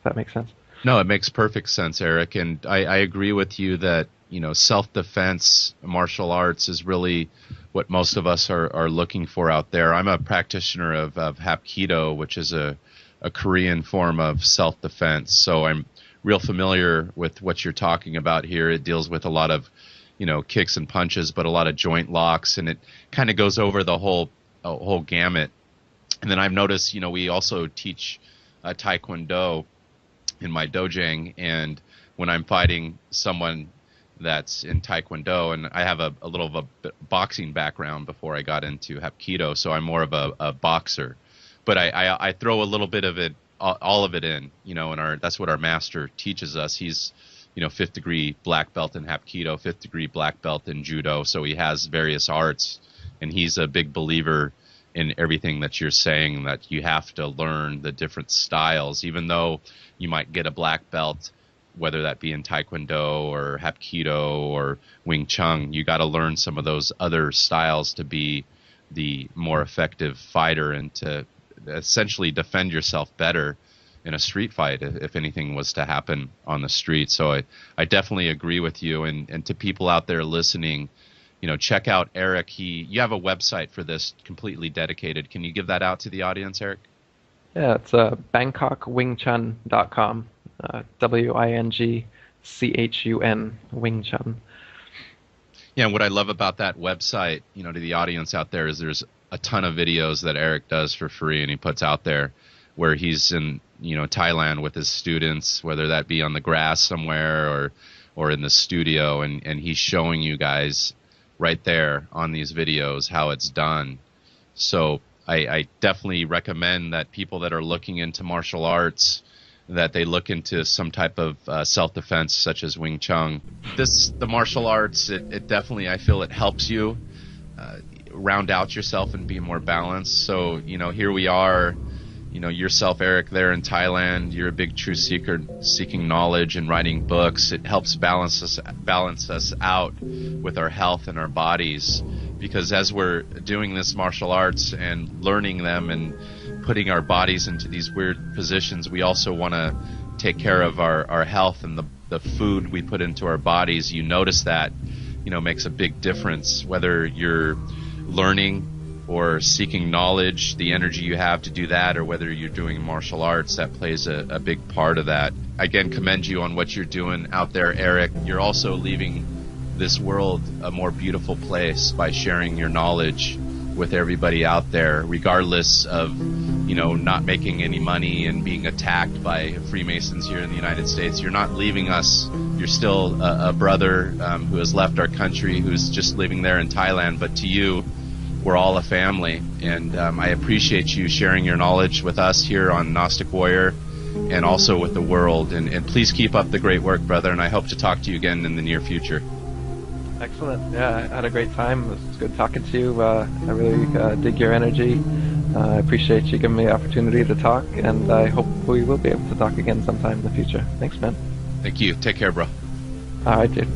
Speaker 1: that makes sense.
Speaker 2: No, it makes perfect sense, Eric. And I agree with you that self-defense martial arts is really what most of us are looking for out there. I'm a practitioner of Hapkido, which is a Korean form of self-defense. So I'm real familiar with what you're talking about here. It deals with a lot of, kicks and punches, but a lot of joint locks, and it kind of goes over the whole gamut. And then I've noticed, we also teach Taekwondo in my dojang, and when I'm fighting someone that's in Taekwondo, and I have a little of a boxing background before I got into Hapkido, so I'm more of a boxer. But I throw a little bit of it, all of it in, and that's what our master teaches us. He's, fifth degree black belt in Hapkido, fifth degree black belt in Judo, so he has various arts, and he's a big believer in everything that you're saying, that you have to learn the different styles, even though you might get a black belt, whether that be in Taekwondo or Hapkido or Wing Chun. You got to learn some of those other styles to be the more effective fighter and to essentially defend yourself better in a street fight if anything was to happen on the street. So I definitely agree with you. And to people out there listening, check out Eric. You have a website for this completely dedicated. Can you give that out to the audience, Eric?
Speaker 1: Yeah, it's BangkokWingChun.com. WingChun, Wing Chun.
Speaker 2: Yeah, and what I love about that website, to the audience out there, is there's a ton of videos that Eric does for free and he puts out there where he's in, Thailand with his students, whether that be on the grass somewhere or in the studio, and he's showing you guys right there on these videos how it's done. So I definitely recommend that people that are looking into martial arts, that they look into some type of self-defense such as Wing Chun. The martial arts, it definitely, I feel it helps you round out yourself and be more balanced. So, here we are, yourself, Eric, there in Thailand. You're a big truth seeker, seeking knowledge and writing books. It helps balance us out with our health and our bodies, because as we're doing this martial arts and learning them and putting our bodies into these weird positions, we also want to take care of our health, and the food we put into our bodies, notice that, makes a big difference. Whether you're learning or seeking knowledge, the energy you have to do that, or whether you're doing martial arts, that plays a big part of that. I again commend you on what you're doing out there, Eric. You're also leaving this world a more beautiful place by sharing your knowledge with everybody out there, regardless of, not making any money and being attacked by Freemasons here in the United States. You're not leaving us. You're still a brother who has left our country, who's just living there in Thailand. But to you, we're all a family. And I appreciate you sharing your knowledge with us here on Gnostic Warrior and also with the world. And please keep up the great work, brother. And I hope to talk to you again in the near future.
Speaker 1: Excellent. Yeah, I had a great time. It was good talking to you. I really dig your energy. I appreciate you giving me the opportunity to talk, and I hope we will be able to talk again sometime in the future. Thanks, man.
Speaker 2: Thank you. Take care, bro.
Speaker 1: All right, dude.